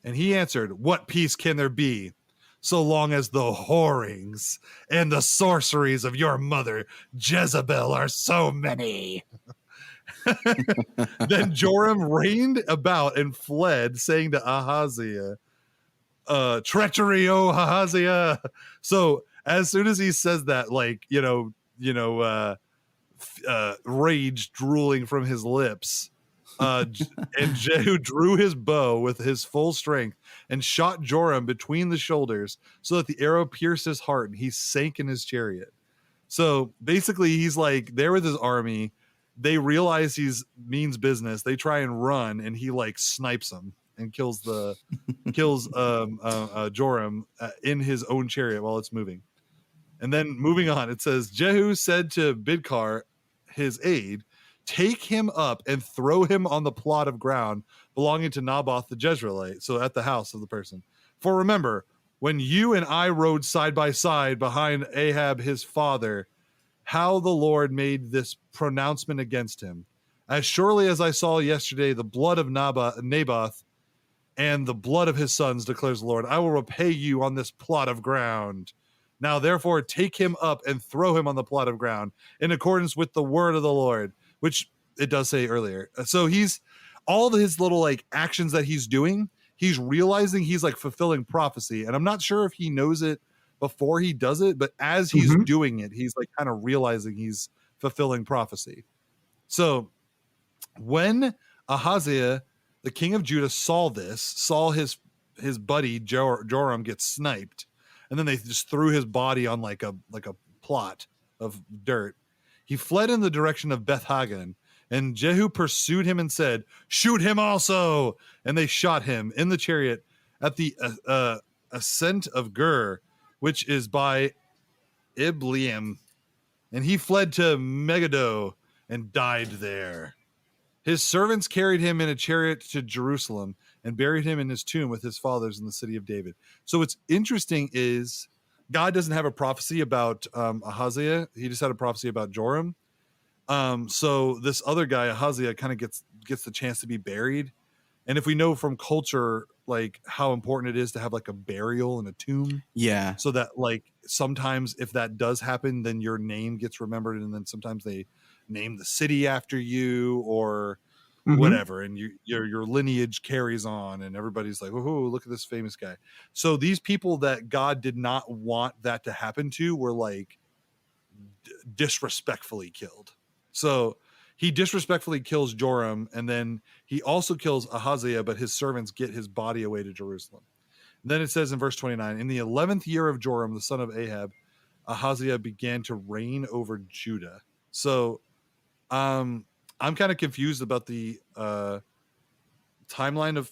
And he answered, "What peace can there be, so long as the whorings and the sorceries of your mother Jezebel are so many?" Then Joram reigned about and fled, saying to Ahaziah, "Treachery, O Ahaziah!" So as soon as he says that, like, rage drooling from his lips, and Jehu drew his bow with his full strength and shot Joram between the shoulders, so that the arrow pierced his heart and he sank in his chariot. So basically, he's like there with his army. They realize he's means business. They try and run, and he like snipes them and kills Joram in his own chariot while it's moving. And then moving on, it says, Jehu said to Bidkar, his aide, "Take him up and throw him on the plot of ground belonging to Naboth the Jezreelite," so at the house of the person. "For remember, when you and I rode side by side behind Ahab his father, how the Lord made this pronouncement against him. As surely as I saw yesterday the blood of Naboth and the blood of his sons, declares the Lord, I will repay you on this plot of ground. Now, therefore, take him up and throw him on the plot of ground in accordance with the word of the Lord," which it does say earlier. So he's all of his little like actions that he's doing, he's realizing he's like fulfilling prophecy. And I'm not sure if he knows it before he does it, but as he's doing it, he's like kind of realizing he's fulfilling prophecy. So when Ahaziah, the king of Judah, saw his buddy Joram get sniped, and then they just threw his body on like a plot of dirt, he fled in the direction of Beth Hagan, and Jehu pursued him and said, "Shoot him also!" And they shot him in the chariot at the ascent of Gur, which is by Ibleam, and he fled to Megiddo and died there. His servants carried him in a chariot to Jerusalem and buried him in his tomb with his fathers in the city of David. So what's interesting is God doesn't have a prophecy about Ahaziah. He just had a prophecy about Joram. So this other guy, Ahaziah, kind of gets the chance to be buried. And if we know from culture, like how important it is to have like a burial and a tomb. Yeah. So that like sometimes if that does happen, then your name gets remembered. And then sometimes they name the city after you or whatever. And your lineage carries on and everybody's like, oh, look at this famous guy. So these people that God did not want that to happen to were like disrespectfully killed. So he disrespectfully kills Joram, and then he also kills Ahaziah, but his servants get his body away to Jerusalem. And then it says in verse 29, in the 11th year of Joram, the son of Ahab, Ahaziah began to reign over Judah. So I'm kind of confused about the timeline of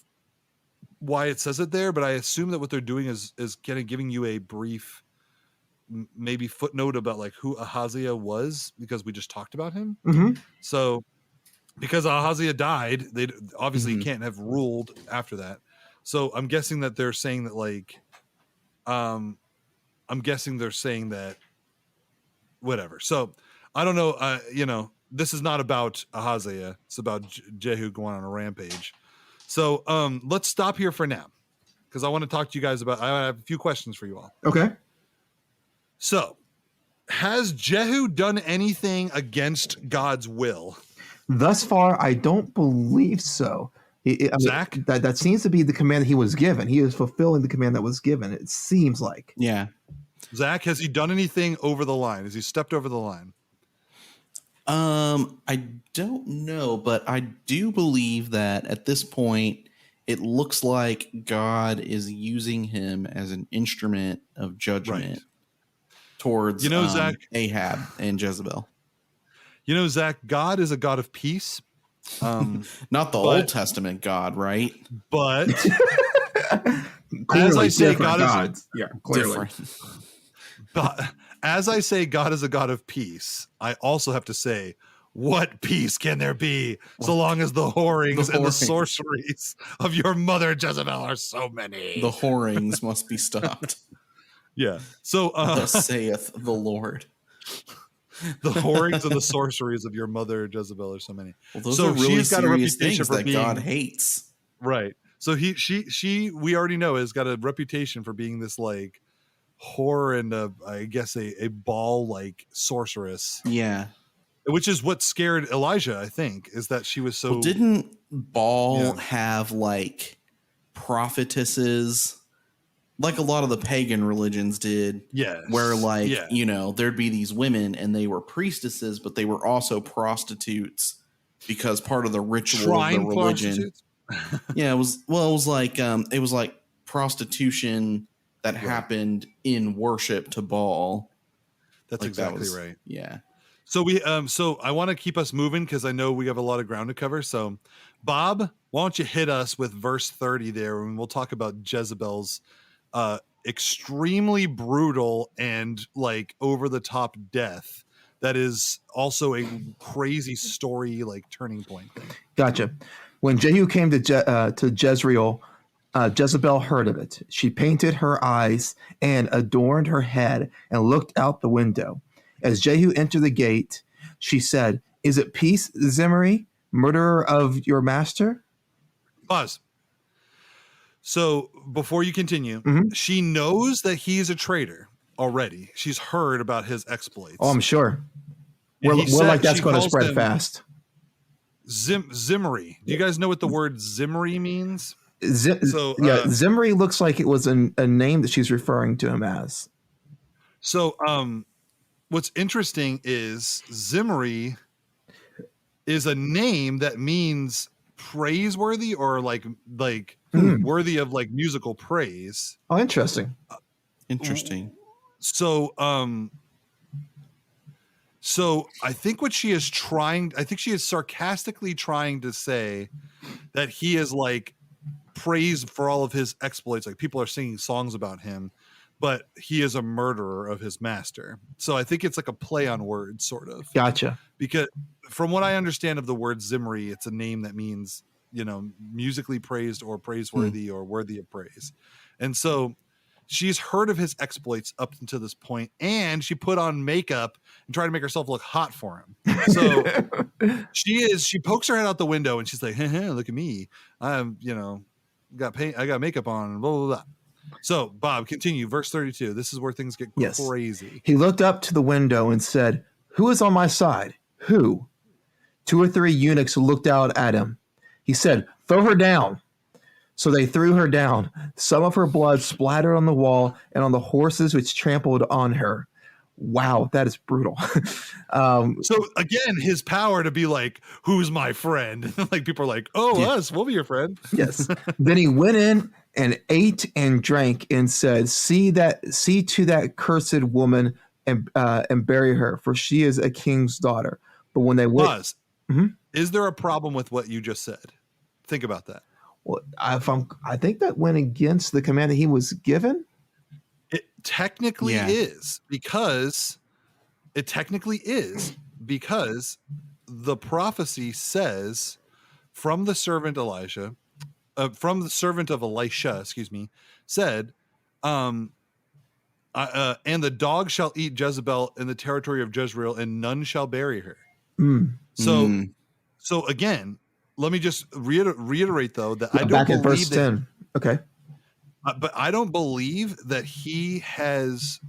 why it says it there, but I assume that what they're doing is kind of giving you a brief maybe footnote about like who Ahaziah was, because we just talked about him. So because Ahaziah died, they obviously can't have ruled after that. So I'm guessing that they're saying that like whatever. So I don't know. This is not about Ahaziah. It's about Jehu going on a rampage. So let's stop here for now, because I want to talk to you guys about, I have a few questions for you all. Okay. So, has Jehu done anything against God's will? Thus far, I don't believe so. Zach? That seems to be the command that he was given. He is fulfilling the command that was given, it seems like. Yeah. Zach, has he done anything over the line? Has he stepped over the line? I don't know, but I do believe that at this point, it looks like God is using him as an instrument of judgment towards Zach, Ahab and Jezebel. Zach, God is a God of peace. Not the Old Testament God, right? But as I say, God is clearly. God, as I say, God is a God of peace, I also have to say, what peace can there be so long as the whorings and the sorceries of your mother Jezebel are so many? The whorings must be stopped. Yeah. So thus saith the Lord. The whorings and the sorceries of your mother Jezebel are so many. Well, those so are really she's got a serious reputation things for that being, God hates. Right. So she we already know has got a reputation for being this like whore and I guess a ball like sorceress. Yeah. Which is what scared Elijah, I think, is that she was so. Well, didn't Baal have like prophetesses, like a lot of the pagan religions did? Yes. Where like, you know, there'd be these women and they were priestesses, but they were also prostitutes because part of the ritual of the religion. Yeah, it was like prostitution that happened in worship to Baal. That's like exactly right. Yeah. So so I want to keep us moving because I know we have a lot of ground to cover. So, Bob, why don't you hit us with verse 30 there, and we'll talk about Jezebel's extremely brutal and like over the top death. That is also a crazy story, like turning point thing. Gotcha. When Jehu came to Jezreel, Jezebel heard of it. She painted her eyes and adorned her head and looked out the window. As Jehu entered the gate, she said, "Is it peace, Zimri, murderer of your master?" Pause. So before you continue, she knows that he's a traitor already. She's heard about his exploits. Oh, I'm sure. We're like that's going to spread fast. Zimri. Do you guys know what the word Zimri means? Zimri looks like it was a name that she's referring to him as. So, what's interesting is Zimri is a name that means praiseworthy or like worthy of like musical praise. Oh, interesting. Interesting. So I think what she is she is sarcastically trying to say that he is like praised for all of his exploits. Like people are singing songs about him, but he is a murderer of his master. So I think it's like a play on words, sort of. Gotcha. Because from what I understand of the word Zimri, it's a name that means, you know, musically praised or praiseworthy or worthy of praise. And so she's heard of his exploits up until this point, and she put on makeup and tried to make herself look hot for him. So she pokes her head out the window and she's like, hey, look at me. I'm, you know, I got makeup on, blah, blah, blah. So, Bob, continue. Verse 32. This is where things get crazy. He looked up to the window and said, "Who is on my side? Who?" 2 or 3 eunuchs looked out at him. He said, "Throw her down." So they threw her down. Some of her blood splattered on the wall and on the horses which trampled on her. Wow, that is brutal. So again, his power to be like, "Who's my friend?" Like people are like, "Oh, us, we'll be your friend." Yes. Then he went in and ate and drank and said, see to that cursed woman and bury her, for she is a king's daughter." But when they went, is there a problem with what you just said? Think about that. Well, I think that went against the command that he was given. It technically is because the prophecy says from the servant of Elisha, said, and the dog shall eat Jezebel in the territory of Jezreel, and none shall bury her. So again, let me just reiterate though that I don't back believe in verse 10. Okay. But I don't believe that he has.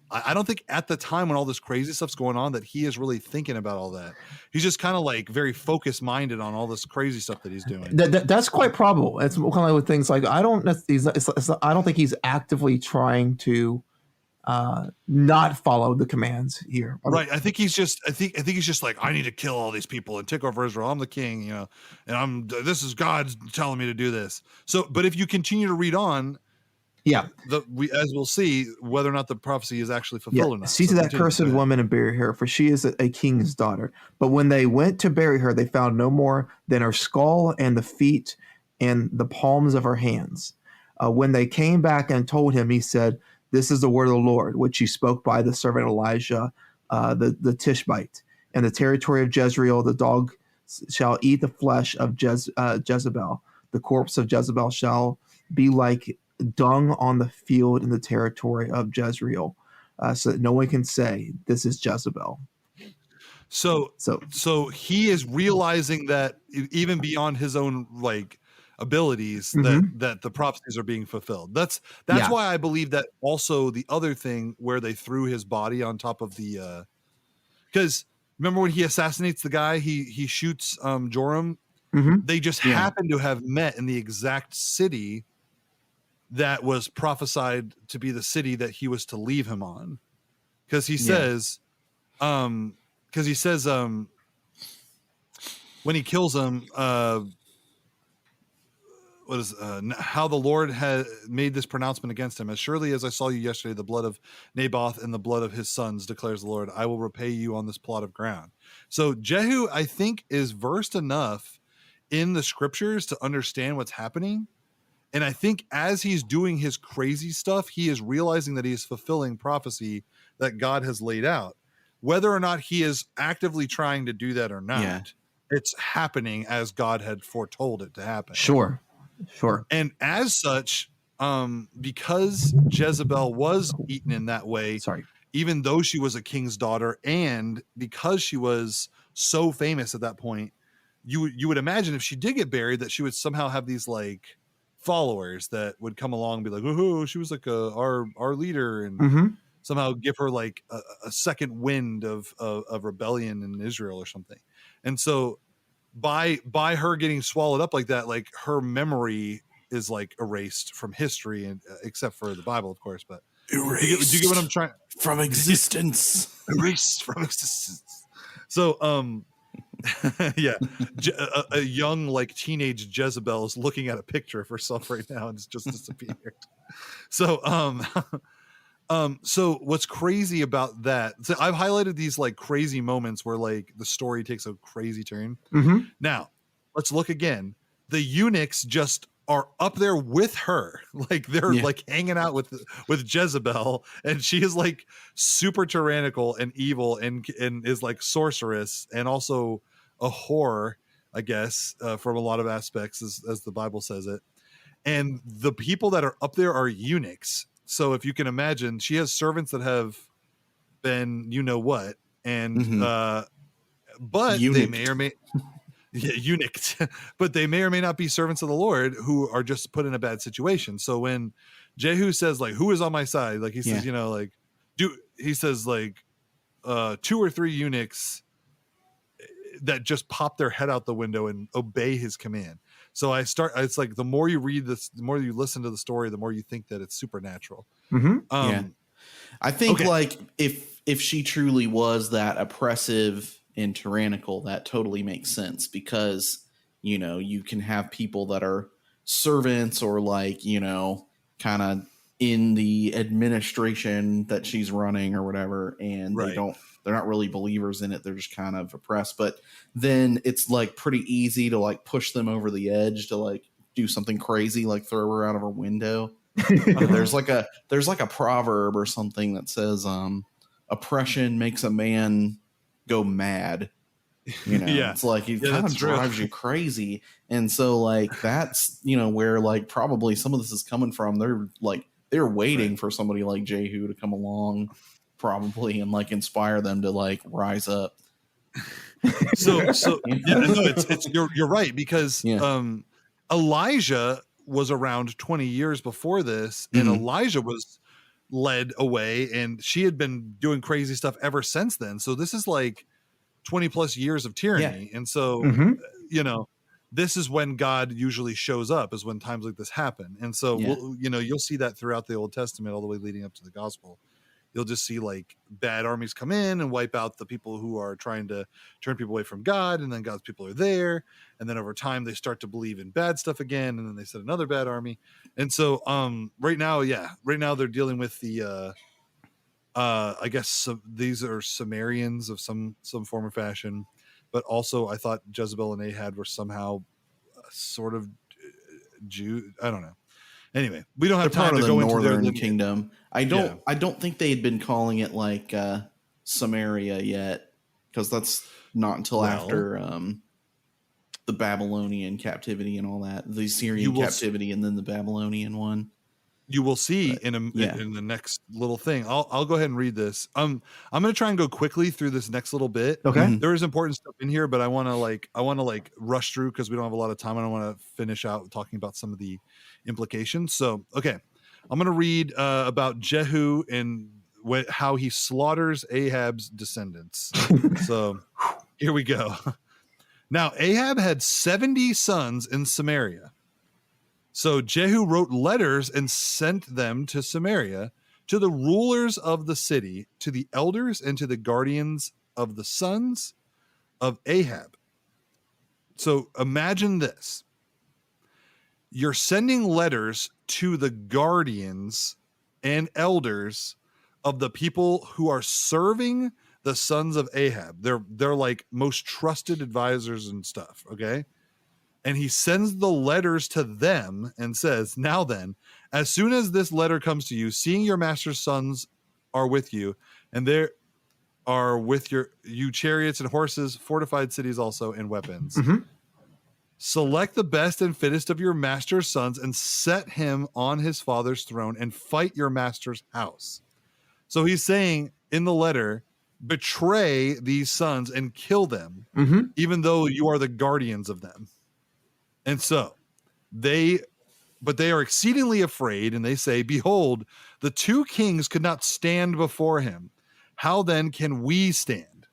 I don't think at the time when all this crazy stuff's going on that he is really thinking about all that. He's just kind of like very focused minded on all this crazy stuff that he's doing. That's quite probable. It's kind of like with things like I don't think he's actively trying to not follow the commands here. Right. I think he's just like, I need to kill all these people and take over Israel. I'm the king, you know, and this is God's telling me to do this. So, but if you continue to read on, as we'll see whether or not the prophecy is actually fulfilled or not. See to that cursed woman and bury her, for she is a king's daughter. But when they went to bury her, they found no more than her skull and the feet and the palms of her hands. When they came back and told him, he said, This is the word of the Lord, which he spoke by the servant Elijah, the Tishbite. In the territory of Jezreel, the dog shall eat the flesh of Jezebel. The corpse of Jezebel shall be like dung on the field in the territory of Jezreel, so that no one can say, this is Jezebel. So he is realizing that even beyond his own like abilities, that the prophecies are being fulfilled. That's why I believe that also the other thing where they threw his body on top of the because remember when he assassinates the guy, he shoots Joram. They just happen to have met in the exact city that was prophesied to be the city that he was to leave him on, because he says when he kills him, how the Lord had made this pronouncement against him: as surely as I saw you yesterday, the blood of Naboth and the blood of his sons, declares the Lord, I will repay you on this plot of ground. So Jehu, I think, is versed enough in the scriptures to understand what's happening. And I think as he's doing his crazy stuff, he is realizing that he is fulfilling prophecy that God has laid out. Whether or not he is actively trying to do that or not, it's happening as God had foretold it to happen. Sure. And as such, because Jezebel was eaten in that way, even though she was a king's daughter, and because she was so famous at that point, you would imagine if she did get buried that she would somehow have these like followers that would come along and be like, "Oh, she was like our leader," and somehow give her like a second wind of rebellion in Israel or something. And so by her getting swallowed up like that, like her memory is like erased from history, and except for the Bible, of course. But erased. Do you get what I'm trying? From existence. Erased from existence. So yeah, a young like teenage Jezebel is looking at a picture of herself right now and it's just disappeared. So so what's crazy about that, so I've highlighted these like crazy moments where like the story takes a crazy turn. Now let's look again. The eunuchs just are up there with her, like they're like hanging out with Jezebel, and she is like super tyrannical and evil and is like sorceress and also a whore, I guess, from a lot of aspects, as the Bible says it. And the people that are up there are eunuchs. So if you can imagine, she has servants that have been, you know what, and but they may or may eunuched, but they may or may not be servants of the Lord who are just put in a bad situation. So when Jehu says like, "Who is on my side?" Like he says, you know, like he says like 2 or 3 eunuchs that just pop their head out the window and obey his command. So it's like the more you read this, the more you listen to the story, the more you think that it's supernatural. I think like if she truly was that oppressive and tyrannical, that totally makes sense, because, you know, you can have people that are servants or like, you know, kind of in the administration that she's running or whatever, and they're not really believers in it. They're just kind of oppressed. But then it's like pretty easy to like push them over the edge to like do something crazy, like throw her out of her window. There's like a proverb or something that says, oppression makes a man go mad. You know, it's like it kind of drives you crazy. And so like that's, you know, where like probably some of this is coming from. They're waiting for somebody like Jehu to come along, probably, and like inspire them to like rise up. You're right, because Elijah was around 20 years before this, and Elijah was led away, and she had been doing crazy stuff ever since then. So this is like 20 plus years of tyranny. And so you know, this is when God usually shows up, is when times like this happen. And so you'll see that throughout the Old Testament all the way leading up to the gospel. You'll just see like bad armies come in and wipe out the people who are trying to turn people away from God, and then God's people are there, and then over time they start to believe in bad stuff again, and then they send another bad army. And so right now they're dealing with the I guess these are Sumerians of some form or fashion, but also I thought Jezebel and Ahab were somehow sort of Jew. I don't know. Anyway, we don't have They're part time of to the go into their northern kingdom. I Yeah. don't think they had been calling it like Samaria yet, because that's not until after the Babylonian captivity and all that, the Assyrian captivity, and then the Babylonian one. You will see in the next little thing. I'll go ahead and read this. I'm going to try and go quickly through this next little bit. Okay. There is important stuff in here, but I want to rush through because we don't have a lot of time. I don't want to finish out talking about some of the implications. So, okay, I'm going to read about Jehu and how he slaughters Ahab's descendants. So here we go. Now, Ahab had 70 sons in Samaria. So Jehu wrote letters and sent them to Samaria, to the rulers of the city, to the elders, and to the guardians of the sons of Ahab. So imagine this. You're sending letters to the guardians and elders of the people who are serving the sons of Ahab. They're like most trusted advisors and stuff, okay? And he sends the letters to them and says, now then, as soon as this letter comes to you, seeing your master's sons are with you, and there are with you chariots and horses, fortified cities also, and weapons. Mm-hmm. Select the best and fittest of your master's sons and set him on his father's throne and fight your master's house. So he's saying in the letter, betray these sons and kill them, even though you are the guardians of them. And so they are exceedingly afraid, and they say, behold, the two kings could not stand before him. How then can we stand?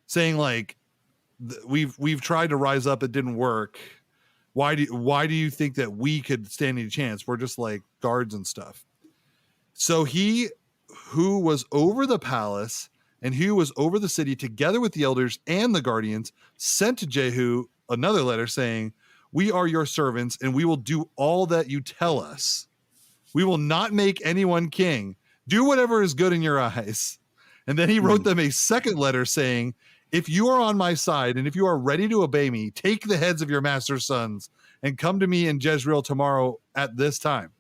Saying like, we've tried to rise up, it didn't work. Why do you think that we could stand any chance? We're just like guards and stuff. So he who was over the palace and who was over the city, together with the elders and the guardians, sent to Jehu another letter saying, we are your servants and we will do all that you tell us. We will not make anyone king. Do whatever is good in your eyes. And then he wrote them a second letter saying, if you are on my side and if you are ready to obey me, take the heads of your master's sons and come to me in Jezreel tomorrow at this time.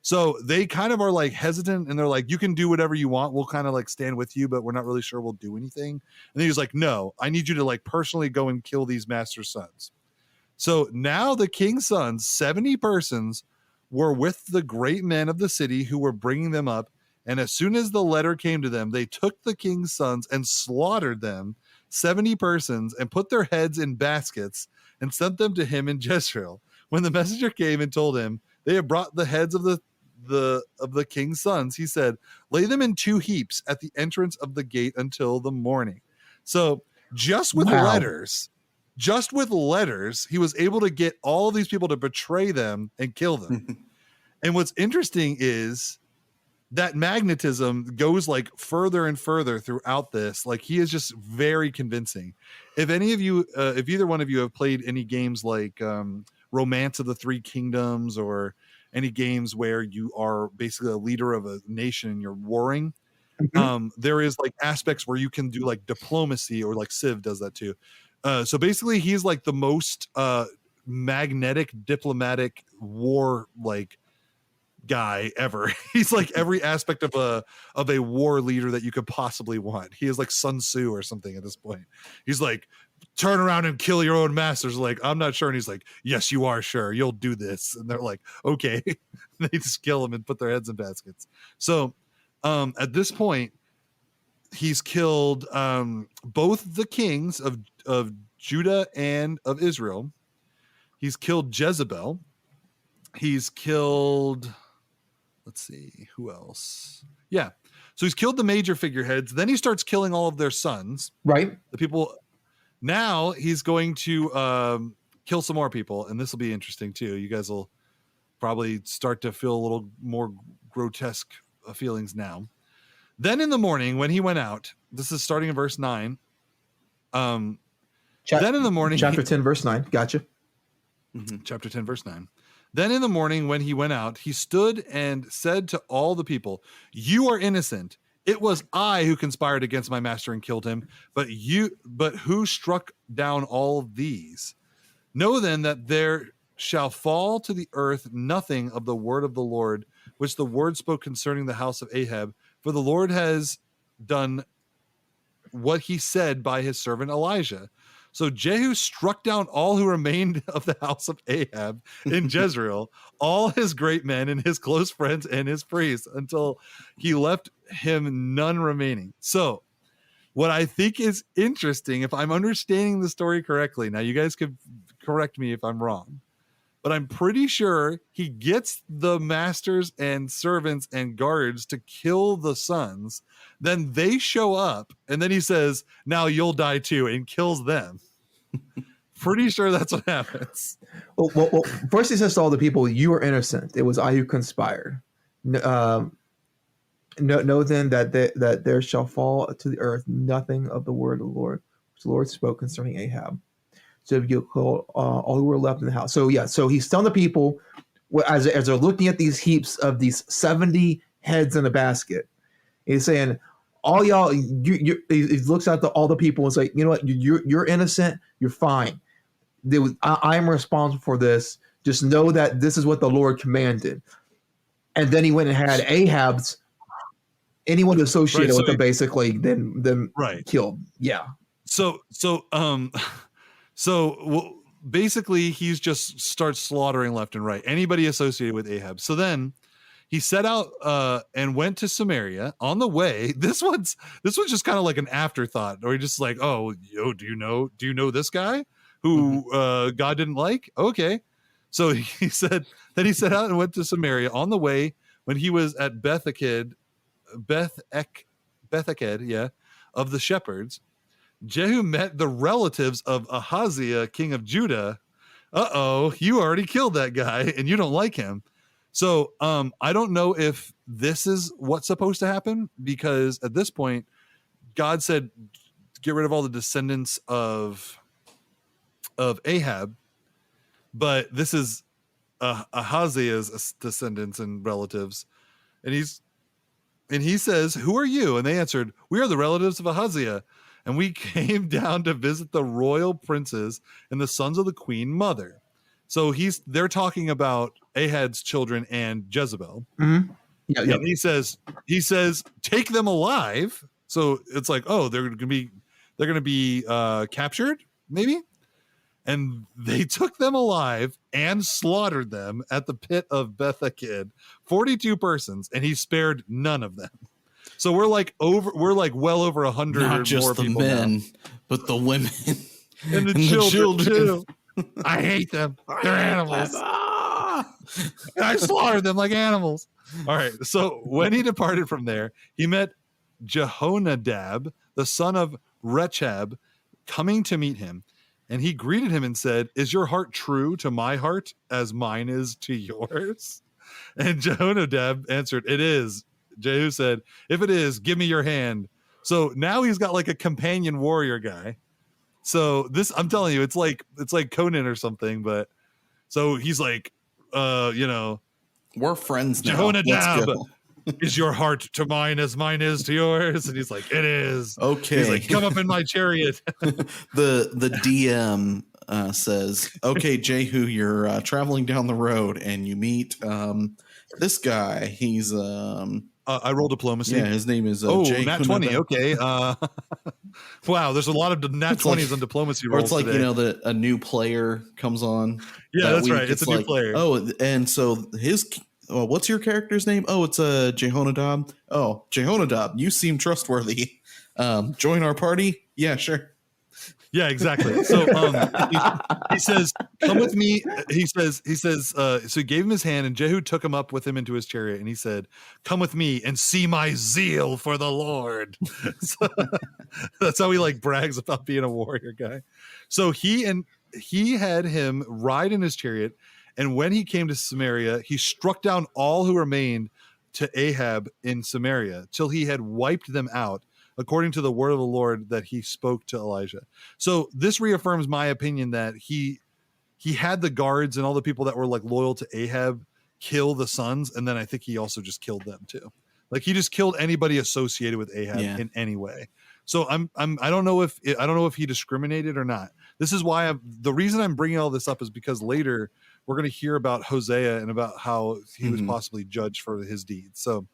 So they kind of are like hesitant, and they're like, you can do whatever you want. We'll kind of like stand with you, but we're not really sure we'll do anything. And then he's like, no, I need you to like personally go and kill these master's sons. So now the king's sons, 70 persons, were with the great men of the city who were bringing them up. And as soon as the letter came to them, they took the king's sons and slaughtered them, 70 persons, and put their heads in baskets and sent them to him in Jezreel. When the messenger came and told him they had brought the heads of the king's sons, he said, lay them in 2 heaps at the entrance of the gate until the morning. So just with letters, he was able to get all of these people to betray them and kill them. And what's interesting is that magnetism goes like further and further throughout this. Like he is just very convincing. If any of you, if either one of you have played any games like Romance of the Three Kingdoms, or any games where you are basically a leader of a nation and you're warring, there is like aspects where you can do like diplomacy, or like Civ does that too. So basically he's like the most magnetic diplomatic war like guy ever. He's like every aspect of a war leader that you could possibly want. He is like Sun Tzu or something at this point. He's like, turn around and kill your own masters. Like, I'm not sure. And he's like, yes, you are sure. You'll do this. And they're like, okay. They just kill him and put their heads in baskets. So at this point, he's killed both the kings of Judah and of Israel. He's killed Jezebel. He's killed, let's see, who else? Yeah. So he's killed the major figureheads. Then he starts killing all of their sons. Right. The people. Now he's going to kill some more people. And this will be interesting too. You guys will probably start to feel a little more grotesque feelings now. Then in the morning when he went out, this is starting in verse 9. Then in the morning, chapter 10, verse 9. Gotcha. Chapter 10, verse 9. Then in the morning when he went out, he stood and said to all the people, you are innocent. It was I who conspired against my master and killed him, but who struck down all these? Know then that there shall fall to the earth nothing of the word of the Lord, which the Lord spoke concerning the house of Ahab, for the Lord has done what he said by his servant Elijah. So Jehu struck down all who remained of the house of Ahab in Jezreel, all his great men and his close friends and his priests, until he left him none remaining. So what I think is interesting, if I'm understanding the story correctly, now you guys could correct me if I'm wrong, but I'm pretty sure he gets the masters and servants and guards to kill the sons. Then they show up, and then he says, now you'll die too, and kills them. Pretty sure that's what happens. Well, first he says to all the people, you are innocent. It was I who conspired. Know then that there shall fall to the earth nothing of the word of the Lord, which the Lord spoke concerning Ahab. So you call all who were left in the house. So yeah, so he's telling the people as they're looking at these heaps of these 70 heads in a basket, he's saying, all y'all, he looks at all the people and say, you know what, you're innocent, you're fine. I'm responsible for this. Just know that this is what the Lord commanded. And then he went and had Ahab's anyone associated with him basically then killed. Yeah. So basically he's just starts slaughtering left and right anybody associated with Ahab. So then he set out and went to Samaria. On the way, this one's just kind of like an afterthought, or just like, oh, yo, do you know this guy who God didn't like? Okay. So he set out and went to Samaria. On the way, when he was at Betheked, of the shepherds, Jehu met the relatives of Ahaziah, king of Judah. You already killed that guy and you don't like him. So I don't know if this is what's supposed to happen, because at this point, God said, get rid of all the descendants of Ahab. But this is Ahaziah's descendants and relatives. And he says, who are you? And they answered, we are the relatives of Ahaziah. And we came down to visit the royal princes and the sons of the queen mother. So they're talking about Ahab's children and Jezebel. Mm-hmm. Yeah. And he says, take them alive. So it's like, oh, they're going to be captured, maybe. And they took them alive and slaughtered them at the pit of Betheked, 42 persons, and he spared none of them. So we're like well over 100 Not or just more the people men, now. But the women and the children too. I hate them. They're animals. And I slaughtered them like animals. All right. So when he departed from there, he met Jehonadab, the son of Rechab, coming to meet him. And he greeted him and said, is your heart true to my heart as mine is to yours? And Jehonadab answered, it is. Jehu said, if it is, give me your hand. So now he's got like a companion warrior guy. So this, I'm telling you, it's like Conan or something. But so he's like, we're friends now. Jehonadab, is your heart to mine as mine is to yours? And he's like, it is. Okay. He's like, come up in my chariot. The DM says, okay, Jehu, you're traveling down the road and you meet this guy. He's I roll diplomacy. Yeah, his name is Nat 20. Okay. Wow, there's a lot of Nat 20s on diplomacy rolls. Or it's like today. A new player comes on. Yeah, that's right. It's a new player. Oh, and so what's your character's name? Oh, it's Jehonadab. Oh, Jehonadab, you seem trustworthy. Join our party? Yeah, sure. Yeah, exactly. So he says, come with me. He says, so he gave him his hand, and Jehu took him up with him into his chariot, and he said, come with me and see my zeal for the Lord. So, that's how he brags about being a warrior guy. So he had him ride in his chariot, and when he came to Samaria, he struck down all who remained to Ahab in Samaria till he had wiped them out, according to the word of the Lord that he spoke to Elijah. So this reaffirms my opinion that he had the guards and all the people that were loyal to Ahab kill the sons, and then I think he also just killed them too. He just killed anybody associated with Ahab in any way. So I don't know if he discriminated or not. This is why the reason I'm bringing all this up is because later we're going to hear about Hosea and about how he was possibly judged for his deeds. So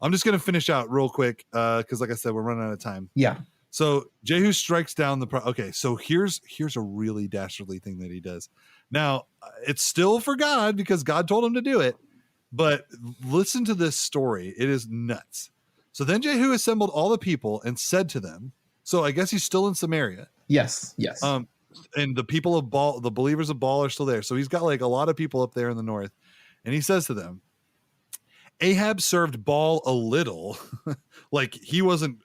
I'm just going to finish out real quick because, like I said, we're running out of time. Yeah. So Jehu strikes down okay, so here's a really dastardly thing that he does. Now, it's still for God because God told him to do it, but listen to this story. It is nuts. So then Jehu assembled all the people and said to them, so I guess he's still in Samaria. Yes. And the people of Baal, the believers of Baal are still there. So he's got like a lot of people up there in the north. And he says to them, Ahab served Baal a little, like he wasn't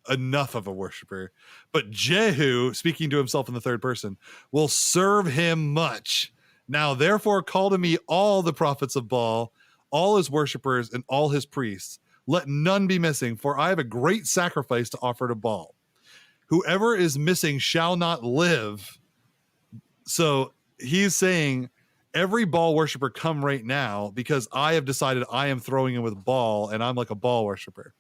enough of a worshiper, but Jehu, speaking to himself in the third person, will serve him much. Now, therefore, call to me all the prophets of Baal, all his worshipers, and all his priests. Let none be missing, for I have a great sacrifice to offer to Baal. Whoever is missing shall not live. So he's saying, every Baal worshiper come right now because I have decided I am throwing in with Baal and I'm like a Baal worshiper.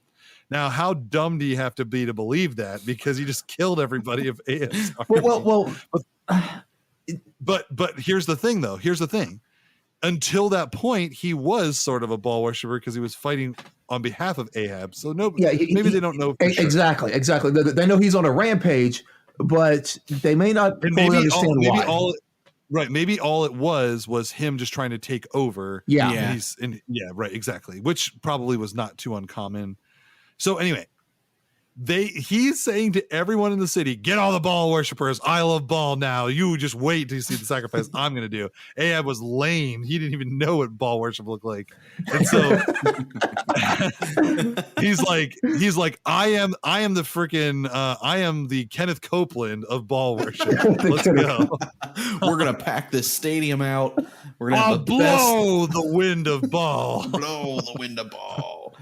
Now, how dumb do you have to be to believe that? Because he just killed everybody of Ahab's army. But here's the thing, though. Here's the thing. Until that point, he was sort of a Baal worshiper because he was fighting on behalf of Ahab. So maybe they don't know. For sure. Exactly. They know he's on a rampage, but they may not fully understand why. Maybe all it was him just trying to take over. Yeah. Right. Exactly. Which probably was not too uncommon. So anyway, he's saying to everyone in the city, get all the Baal worshipers. I love Baal now. You just wait till you see the sacrifice I'm going to do. Ahab was lame. He didn't even know what Baal worship looked like. And so he's like, I am the freaking, I am the Kenneth Copeland of Baal worship. Let's go. We're going to pack this stadium out. We're going to blow the wind of Baal. Blow the wind of Baal.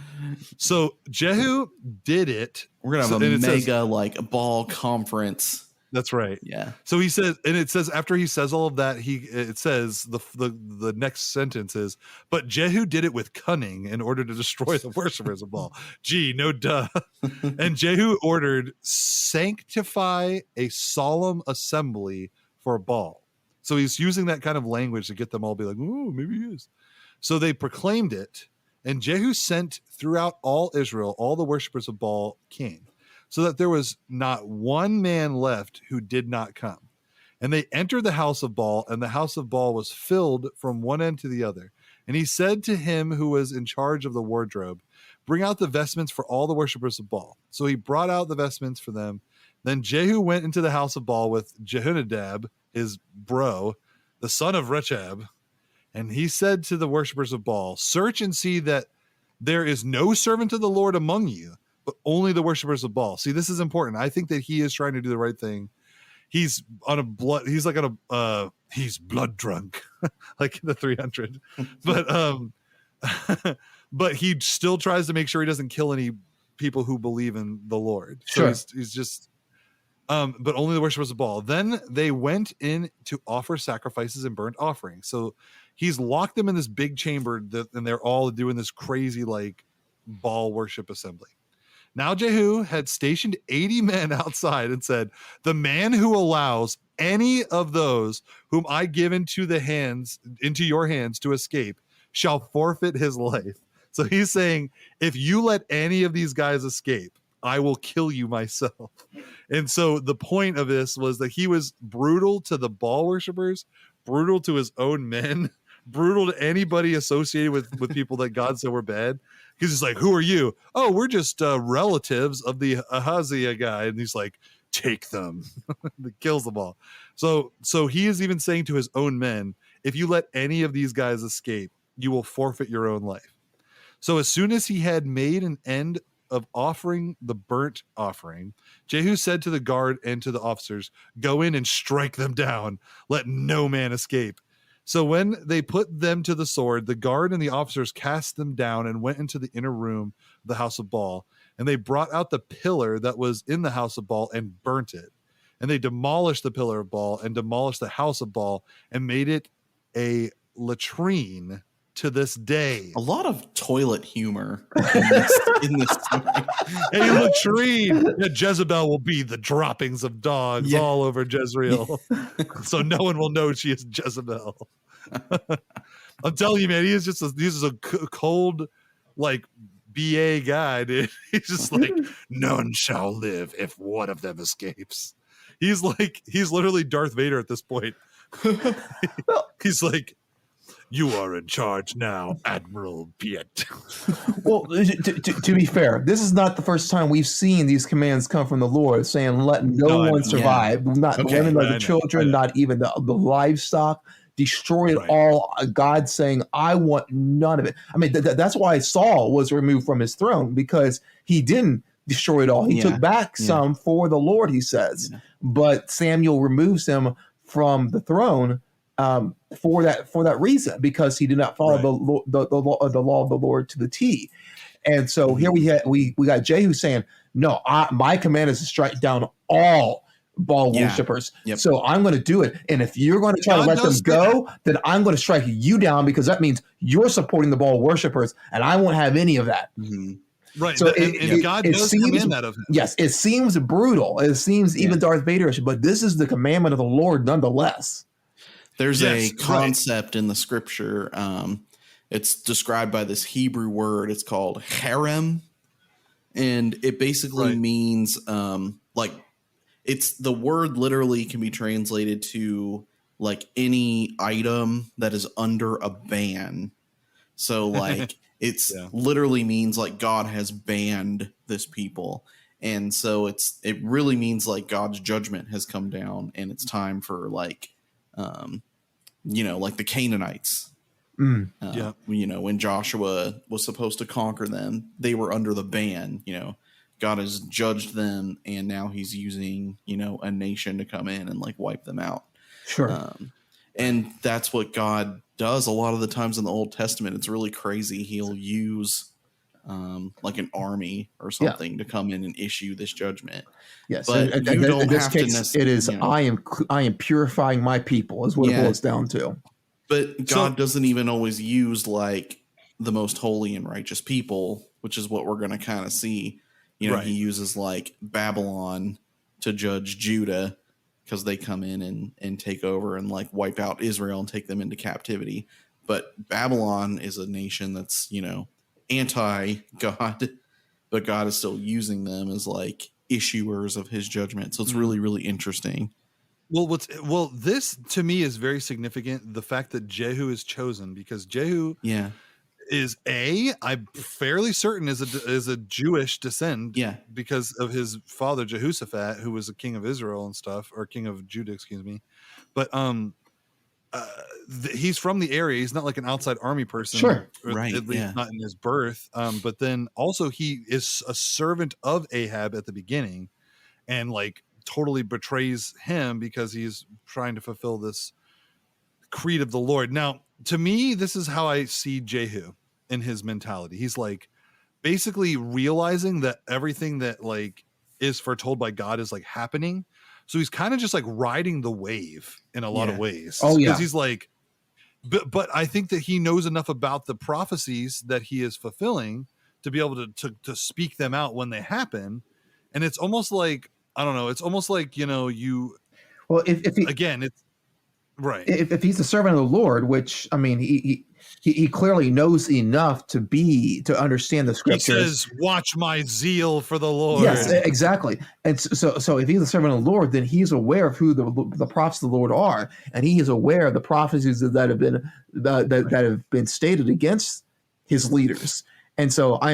So Jehu did it. We're gonna have a mega Baal conference. That's right. Yeah. So he says, and it says after he says all of that, it says the next sentence is, but Jehu did it with cunning in order to destroy the worshipers of Baal. Gee, no duh. And Jehu ordered, sanctify a solemn assembly for Baal. So he's using that kind of language to get them all to be like, oh, maybe he is. So they proclaimed it. And Jehu sent throughout all Israel, all the worshipers of Baal came, so that there was not one man left who did not come. And they entered the house of Baal, and the house of Baal was filled from one end to the other. And he said to him who was in charge of the wardrobe, bring out the vestments for all the worshipers of Baal. So he brought out the vestments for them. Then Jehu went into the house of Baal with Jehonadab, his bro, the son of Rechab. And he said to the worshipers of Baal, search and see that there is no servant of the Lord among you, but only the worshipers of Baal. See, this is important. I think that he is trying to do the right thing. He's blood drunk, like in the 300. But he still tries to make sure he doesn't kill any people who believe in the Lord. So he's just but only the worshipers of Baal. Then they went in to offer sacrifices and burnt offerings. So he's locked them in this big chamber and they're all doing this crazy Baal worship assembly. Now Jehu had stationed 80 men outside and said, the man who allows any of those whom I give into your hands to escape shall forfeit his life. So he's saying, if you let any of these guys escape, I will kill you myself. And so the point of this was that he was brutal to the Baal worshipers, brutal to his own men, brutal to anybody associated with people that God said were bad. Because he's like, who are you? Oh, we're just relatives of the Ahaziah guy. And he's like, take them. He kills them all. So he is even saying to his own men, if you let any of these guys escape, you will forfeit your own life. So as soon as he had made an end of offering the burnt offering, Jehu said to the guard and to the officers, go in and strike them down. Let no man escape. So when they put them to the sword, the guard and the officers cast them down and went into the inner room of the house of Baal. And they brought out the pillar that was in the house of Baal and burnt it. And they demolished the pillar of Baal and demolished the house of Baal and made it a latrine to this day. A lot of toilet humor in this story. A latrine. Yeah, Jezebel will be the droppings of dogs all over Jezreel. So no one will know she is Jezebel. I'm telling you, man, he's just a cold, like BA guy, dude. He's just like, none shall live if one of them escapes. He's literally Darth Vader at this point. He's like, you are in charge now, Admiral Piet. Well, to be fair, this is not the first time we've seen these commands come from the Lord, saying, "Let no one survive, not the women or the children, not even the livestock. Destroy it all." God saying, "I want none of it." I mean, that's why Saul was removed from his throne, because he didn't destroy it all. He took back some for the Lord, he says, but Samuel removes him from the throne for that reason, because he did not follow the law of the Lord to the T. And so here we got Jehu saying, "No, my command is to strike down all Baal worshippers. So I'm going to do it. And if you're going to try to let them go, then I'm going to strike you down, because that means you're supporting the Baal worshippers, and I won't have any of that." Right. So God does command that of him. Yes, it seems brutal. It seems even Darth Vader-ish, but this is the commandment of the Lord nonetheless. There's a concept in the scripture. It's described by this Hebrew word. It's called harem. And it basically means it's the word literally can be translated to like any item that is under a ban. So like it's literally means like God has banned this people. And so it really means like God's judgment has come down, and it's time for like, like the Canaanites, when Joshua was supposed to conquer them, they were under the ban. God has judged them, and now he's using, a nation to come in and like wipe them out. Sure. And that's what God does a lot of the times in the Old Testament. It's really crazy. He'll use like an army or something to come in and issue this judgment. Yes, but in this case, it is I am purifying my people, is what it boils down to. But God doesn't even always use like the most holy and righteous people, which is what we're going to kind of see. He uses like Babylon to judge Judah, because they come in and take over and like wipe out Israel and take them into captivity. But Babylon is a nation that's, anti-God, but God is still using them as like issuers of his judgment. So it's really, really interesting. Well, this to me is very significant. The fact that Jehu is chosen, because Jehu is I'm fairly certain is a Jewish descent, because of his father Jehoshaphat, who was a king of Israel and stuff, or king of Judah, excuse me. But he's from the area. He's not like an outside army person, sure, at least not in his birth. But then also he is a servant of Ahab at the beginning, and like totally betrays him because he's trying to fulfill this creed of the Lord. Now, to me, this is how I see Jehu in his mentality. He's like basically realizing that everything that like is foretold by God is like happening. So he's kind of just like riding the wave in a lot of ways. Oh yeah. Because he's like, but I think that he knows enough about the prophecies that he is fulfilling to be able to speak them out when they happen. And it's almost like, I don't know. It's almost like, well, if he, again, it's right. If he's the servant of the Lord, which, I mean, he clearly knows enough to understand the scriptures. He says, "Watch my zeal for the Lord." Yes, exactly. And so if he's a servant of the Lord, then he's aware of who the prophets of the Lord are, and he is aware of the prophecies that have been that have been stated against his leaders. And so I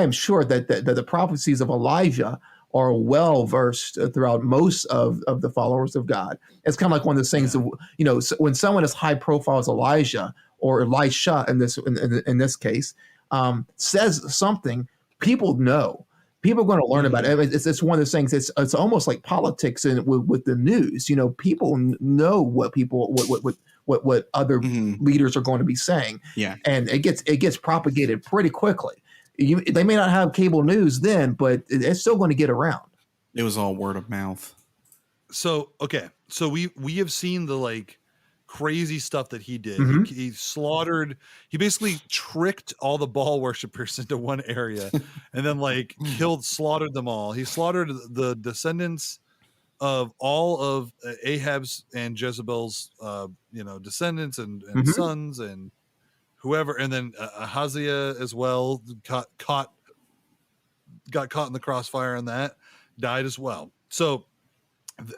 am sure that the prophecies of Elijah are well versed throughout most of the followers of God. It's kind of like one of those things that, when someone as high profile as Elijah or Elisha in this case says something, people know. People are going to learn about it. It's one of those things. It's almost like politics with the news. People know what other leaders are going to be saying. Yeah, and it gets propagated pretty quickly. They may not have cable news then, but it's still going to get around. It was all word of mouth. So, okay. So we have seen the like crazy stuff that he did. Mm-hmm. He basically tricked all the Baal worshipers into one area and then like slaughtered them all. He slaughtered the descendants of all of Ahab's and Jezebel's, descendants and Mhm. sons and whoever, and then Ahaziah as well got caught in the crossfire, and that died as well. So,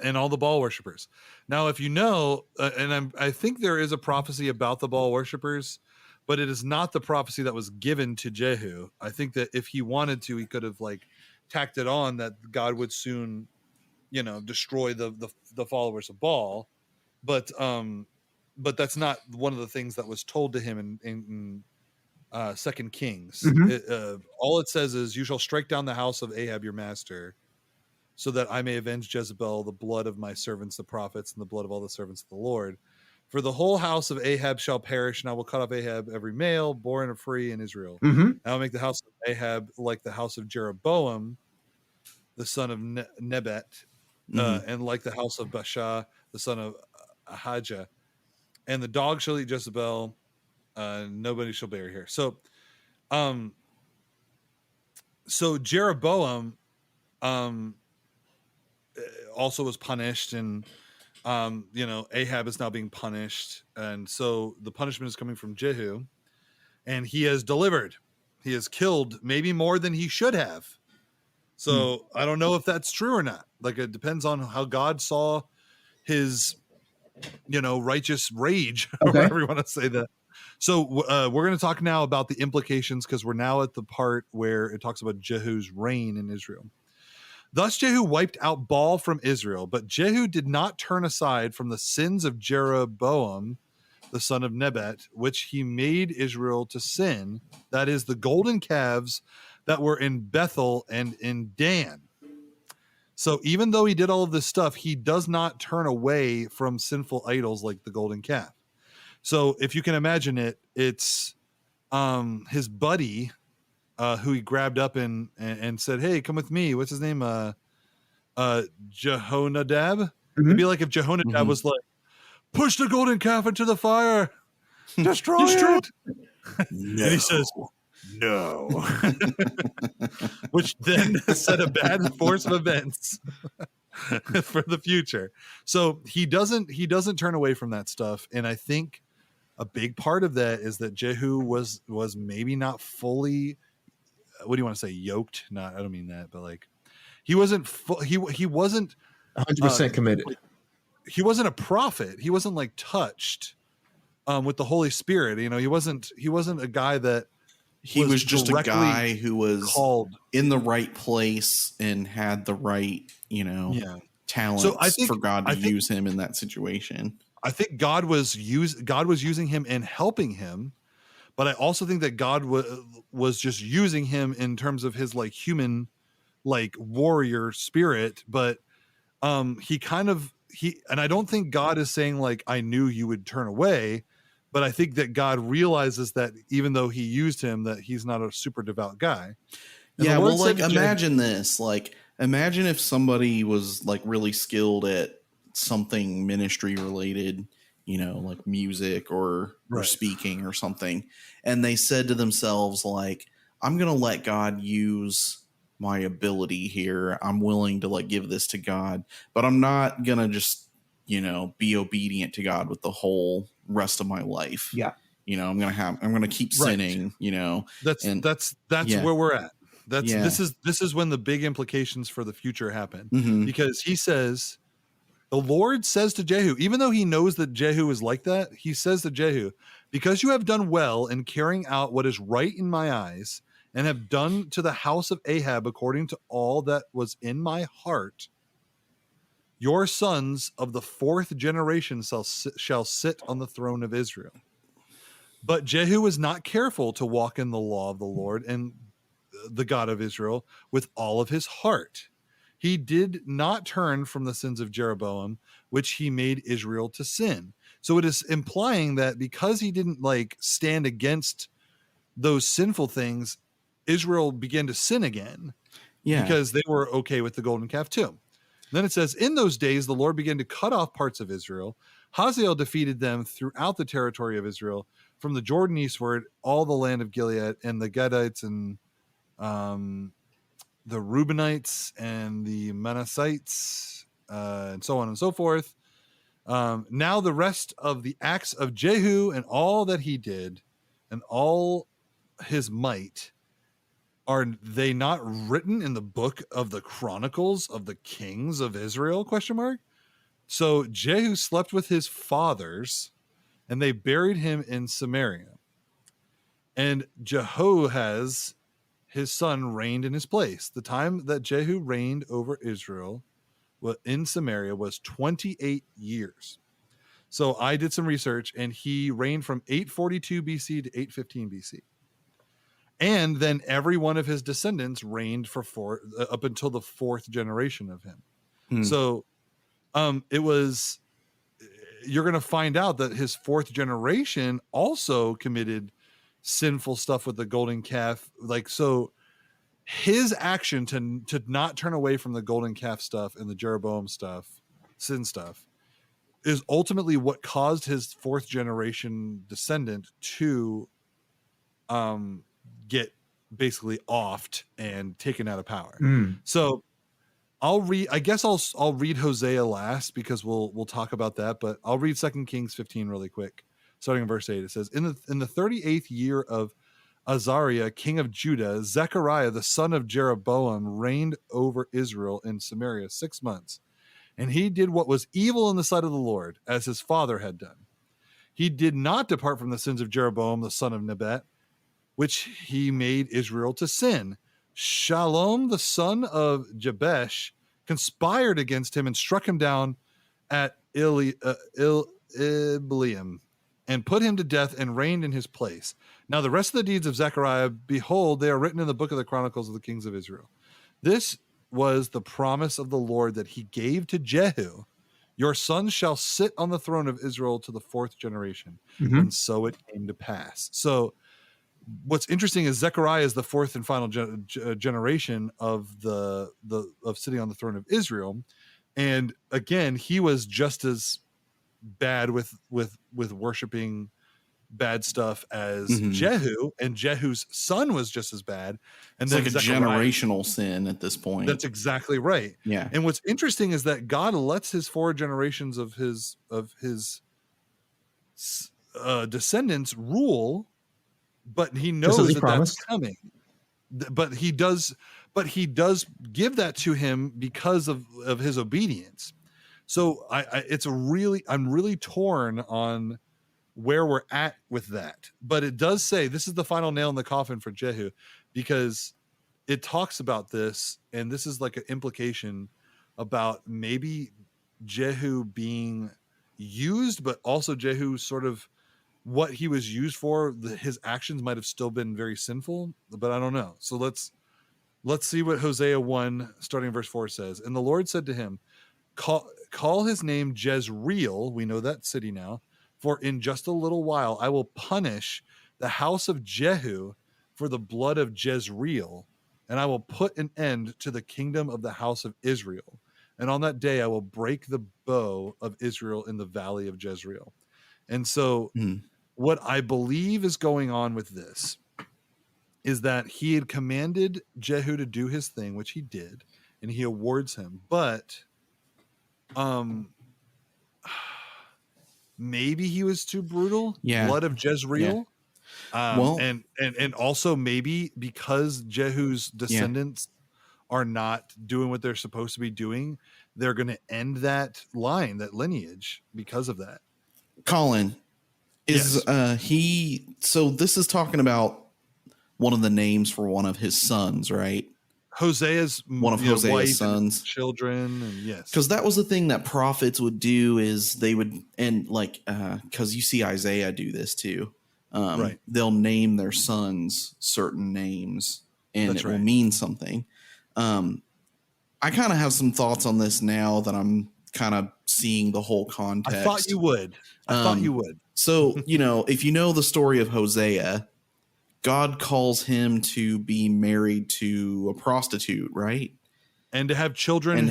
and all the Baal worshippers. Now, if you know, I think there is a prophecy about the Baal worshippers, but it is not the prophecy that was given to Jehu. I think that if he wanted to, he could have tacked it on that God would soon, destroy the followers of Baal. But that's not one of the things that was told to him in Second Kings. Mhm. All it says is, "You shall strike down the house of Ahab your master, so that I may avenge Jezebel, the blood of my servants the prophets, and the blood of all the servants of the Lord. For the whole house of Ahab shall perish, and I will cut off Ahab every male, born or free in Israel. Mhm. And I will make the house of Ahab like the house of Jeroboam, the son of Nebat, and like the house of Baasha, the son of Ahijah. And the dog shall eat Jezebel, nobody shall bury her." So Jeroboam also was punished, and Ahab is now being punished, and so the punishment is coming from Jehu, and he has delivered. He has killed maybe more than he should have. So I don't know if that's true or not. It depends on how God saw his, righteous rage, or Okay. whatever you want to say that. So we're going to talk now about the implications, because we're now at the part where it talks about Jehu's reign in Israel. "Thus Jehu wiped out Baal from Israel, but Jehu did not turn aside from the sins of Jeroboam, the son of Nebat, which he made Israel to sin, that is, the golden calves that were in Bethel and in Dan." So even though he did all of this stuff, he does not turn away from sinful idols like the golden calf. So if you can imagine it, it's his buddy, who he grabbed up and said, "Hey, come with me." What's his name? Jehonadab. It'd be like if Jehonadab was like, "Push the golden calf into the fire, destroy it." And he says, "No," which then set a bad course of events for the future. So he doesn't turn away from that stuff, and I think a big part of that is that Jehu was maybe not fully, what do you want to say, yoked? Not, I don't mean that, but he wasn't he wasn't 100% committed. He wasn't a prophet. He wasn't touched with the Holy Spirit. He wasn't a guy that he was just a guy who was called in the right place and had the right, talents for God to use him in that situation. I think God was using him and helping him, but I also think that God was just using him in terms of his human warrior spirit. But and I don't think God is saying I knew you would turn away, but I think that God realizes that even though he used him, that he's not a super devout guy. And yeah, well, imagine this. Imagine if somebody was really skilled at something ministry related, music or speaking or something, and they said to themselves, "I'm going to let God use my ability here. I'm willing to give this to God, but I'm not going to just, be obedient to God with the whole rest of my life." Yeah. I'm going to keep sinning, That's where we're at. This is when the big implications for the future happen, because he says, the Lord says to Jehu, even though he knows that Jehu is like that, he says to Jehu, "Because you have done well in carrying out what is right in my eyes, and have done to the house of Ahab according to all that was in my heart, your sons of the fourth generation shall sit on the throne of Israel." But Jehu was not careful to walk in the law of the Lord and the God of Israel with all of his heart. He did not turn from the sins of Jeroboam, which he made Israel to sin. So it is implying that because he didn't stand against those sinful things, Israel began to sin again. Yeah. Because they were okay with the golden calf too. Then it says, "In those days, the Lord began to cut off parts of Israel. Hazael defeated them throughout the territory of Israel, from the Jordan eastward, all the land of Gilead, and the Gadites, and the Reubenites, and the Manassites, and so on and so forth. Now the rest of the acts of Jehu and all that he did and all his might, are they not written in the book of the Chronicles of the Kings of Israel? ? So Jehu slept with his fathers, and they buried him in Samaria. And Jehoahaz, his son, reigned in his place. The time that Jehu reigned over Israel in Samaria was 28 years. So I did some research, and he reigned from 842 BC to 815 BC. And then every one of his descendants reigned for up until the fourth generation of him. So you're going to find out that his fourth generation also committed sinful stuff with the golden calf. Like, so his action to not turn away from the golden calf stuff and the Jeroboam stuff, sin stuff, is ultimately what caused his fourth generation descendant to get basically offed and taken out of power. So I'll read Hosea last, because we'll talk about that, but I'll read 2 Kings 15 really quick, starting in verse 8. It says, in the 38th year of Azariah, king of Judah, Zechariah, the son of Jeroboam, reigned over Israel in Samaria 6 months. And he did what was evil in the sight of the Lord, as his father had done. He did not depart from the sins of Jeroboam, the son of Nebat, which he made Israel to sin. Shalom, the son of Jabesh, conspired against him and struck him down at Ibleam, and put him to death, and reigned in his place. Now the rest of the deeds of Zechariah, behold, they are written in the book of the Chronicles of the Kings of Israel. This was the promise of the Lord that he gave to Jehu. Your son shall sit on the throne of Israel to the fourth generation. And so it came to pass. So what's interesting is Zechariah is the fourth and final generation of of sitting on the throne of Israel. And again, he was just as bad with worshiping bad stuff as Jehu, and Jehu's son was just as bad. And it's then like a generational sin at this point. That's exactly right. Yeah. And what's interesting is that God lets his four generations of his descendants rule, but he knows that's coming. But he does give that to him because of his obedience. So I'm really torn on where we're at with that. But it does say this is the final nail in the coffin for Jehu, because it talks about this, and this is like an implication about maybe Jehu being used, but also Jehu sort of what he was used for. His actions might have still been very sinful, but I don't know. So let's see what Hosea 1 starting verse 4 says. And the Lord said to him, call his name Jezreel. We know that city now. For in just a little while I will punish the house of Jehu for the blood of Jezreel, and I will put an end to the kingdom of the house of Israel. And on that day I will break the bow of Israel in the valley of Jezreel. And so what I believe is going on with this is that he had commanded Jehu to do his thing, which he did, and he awards him. But maybe he was too brutal. Yeah. Blood of Jezreel. Yeah. And also maybe because Jehu's descendants are not doing what they're supposed to be doing, they're going to end that line, that lineage, because of that. Colin, is so this is talking about one of the names for one of his sons, right? Hosea's one of Hosea's sons, children, and yes, because that was the thing that prophets would do, is they would, and like because you see Isaiah do this too. Right, they'll name their sons certain names, and will mean something. I kind of have some thoughts on this now that I'm kind of seeing the whole context. I thought you would. So if you know the story of Hosea, God calls him to be married to a prostitute, right? And to have children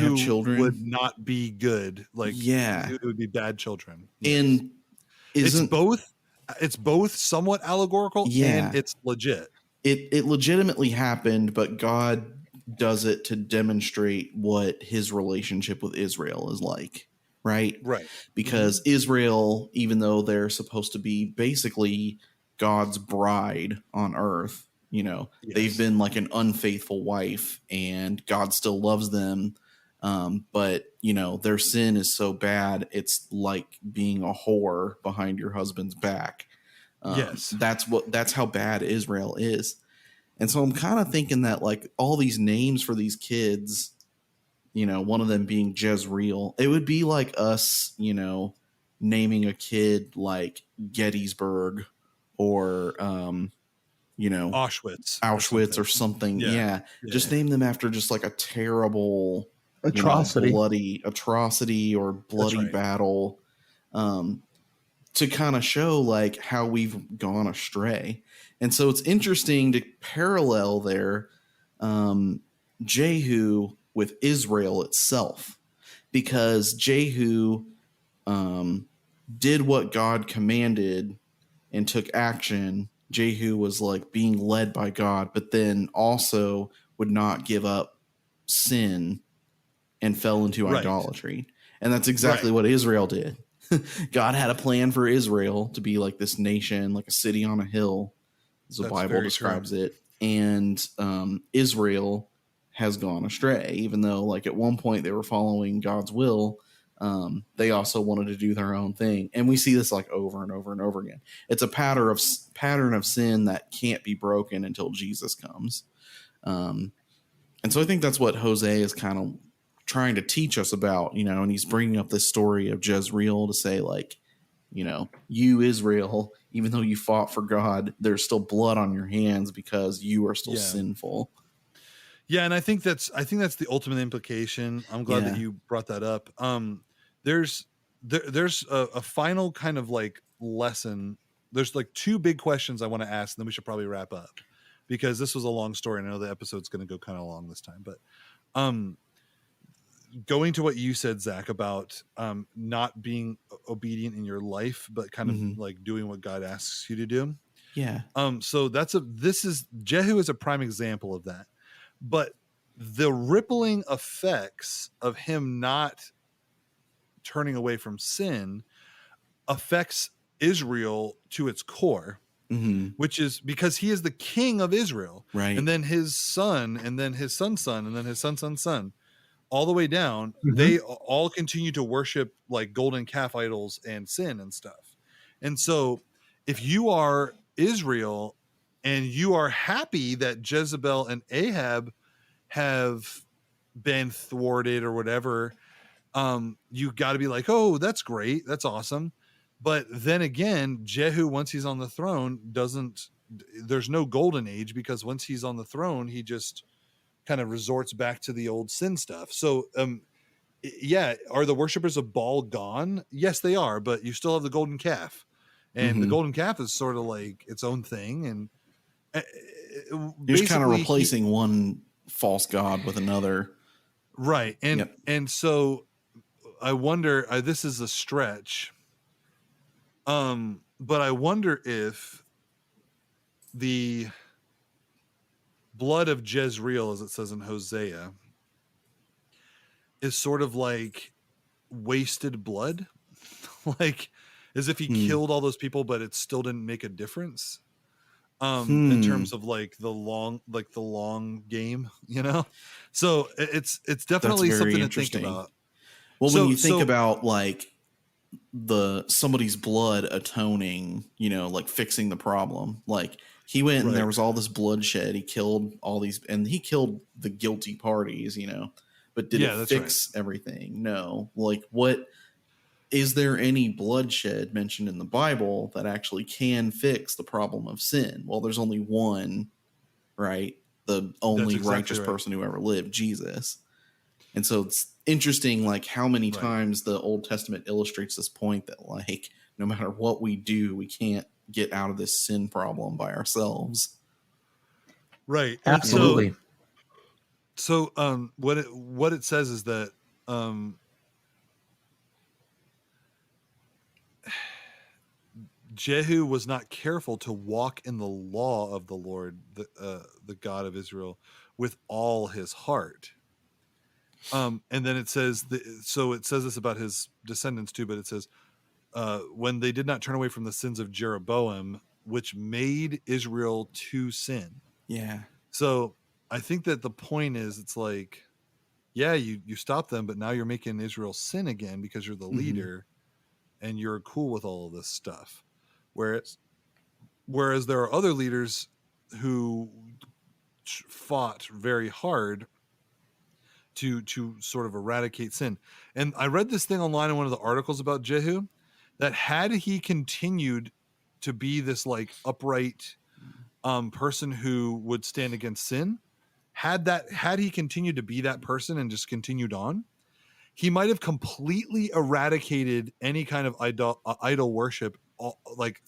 would not be good. Like, it would be bad children. Yes. And it's both somewhat allegorical and it's legit. It legitimately happened, but God does it to demonstrate what his relationship with Israel is like, right? Right. Because Israel, even though they're supposed to be basically God's bride on earth, they've been like an unfaithful wife, and God still loves them. But their sin is so bad, it's like being a whore behind your husband's back. Yes. That's how bad Israel is. And so I'm kind of thinking that like all these names for these kids, one of them being Jezreel, it would be like us, naming a kid like Gettysburg or, Auschwitz or something. Yeah. Just name them after just like a terrible Atrocity. Bloody atrocity or bloody battle. To kind of show like how we've gone astray. And so it's interesting to parallel there Jehu with Israel itself, because Jehu did what God commanded and took action. Jehu was like being led by God, but then also would not give up sin and fell into idolatry. And that's exactly what Israel did. God had a plan for Israel to be like this nation, like a city on a hill, as the Bible describes it. And Israel has gone astray, even though like at one point they were following God's will. They also wanted to do their own thing. And we see this like over and over and over again. It's a pattern of sin that can't be broken until Jesus comes. And so I think that's what Hosea is kind of trying to teach us about, and he's bringing up this story of Jezreel to say like, you Israel, even though you fought for God, there's still blood on your hands because you are still sinful. Yeah. And I think that's the ultimate implication. I'm glad that you brought that up. There's a final kind of like lesson. There's like two big questions I want to ask, and then we should probably wrap up, because this was a long story. And I know the episode's going to go kind of long this time, but, going to what you said, Zach, about not being obedient in your life, but kind of like doing what God asks you to do. Yeah. So Jehu is a prime example of that. But the rippling effects of him not turning away from sin affects Israel to its core, which is because he is the king of Israel. Right. And then his son, and then his son's son, and then his son's son, all the way down, they all continue to worship like golden calf idols and sin and stuff. And so if you are Israel and you are happy that Jezebel and Ahab have been thwarted or whatever, you got to be like, oh, that's great. That's awesome. But then again, Jehu, once he's on the throne, there's no golden age, because once he's on the throne, he just kind of resorts back to the old sin stuff. So, are the worshipers of Baal gone? Yes, they are, but you still have the golden calf, and the golden calf is sort of like its own thing. And you're just kind of replacing one false god with another. Right. And so I wonder, this is a stretch. But I wonder if the blood of Jezreel, as it says in Hosea, is sort of like wasted blood, like as if he killed all those people, but it still didn't make a difference. In terms of like the long game, so it's definitely something to think about. Well, when you think about like somebody's blood atoning, like fixing the problem, like he went and there was all this bloodshed. He killed all these, and he killed the guilty parties, but did it fix everything? No. Like, what is there any bloodshed mentioned in the Bible that actually can fix the problem of sin? Well, there's only one, right? The only righteous person who ever lived, Jesus. And so it's interesting, like how many times the Old Testament illustrates this point that like, no matter what we do, we can't get out of this sin problem by ourselves. Right. Absolutely. So what it says is that Jehu was not careful to walk in the law of the Lord, the God of Israel, with all his heart. And then it says, so it says this about his descendants too, but it says, when they did not turn away from the sins of Jeroboam, which made Israel to sin. Yeah. So I think that the point is, it's like, yeah, you stop them, but now you're making Israel sin again because you're the leader and you're cool with all of this stuff. Whereas there are other leaders who fought very hard to sort of eradicate sin. And I read this thing online in one of the articles about Jehu, that had he continued to be this like upright person who would stand against sin, had he continued to be that person and just continued on, he might have completely eradicated any kind of idol worship, like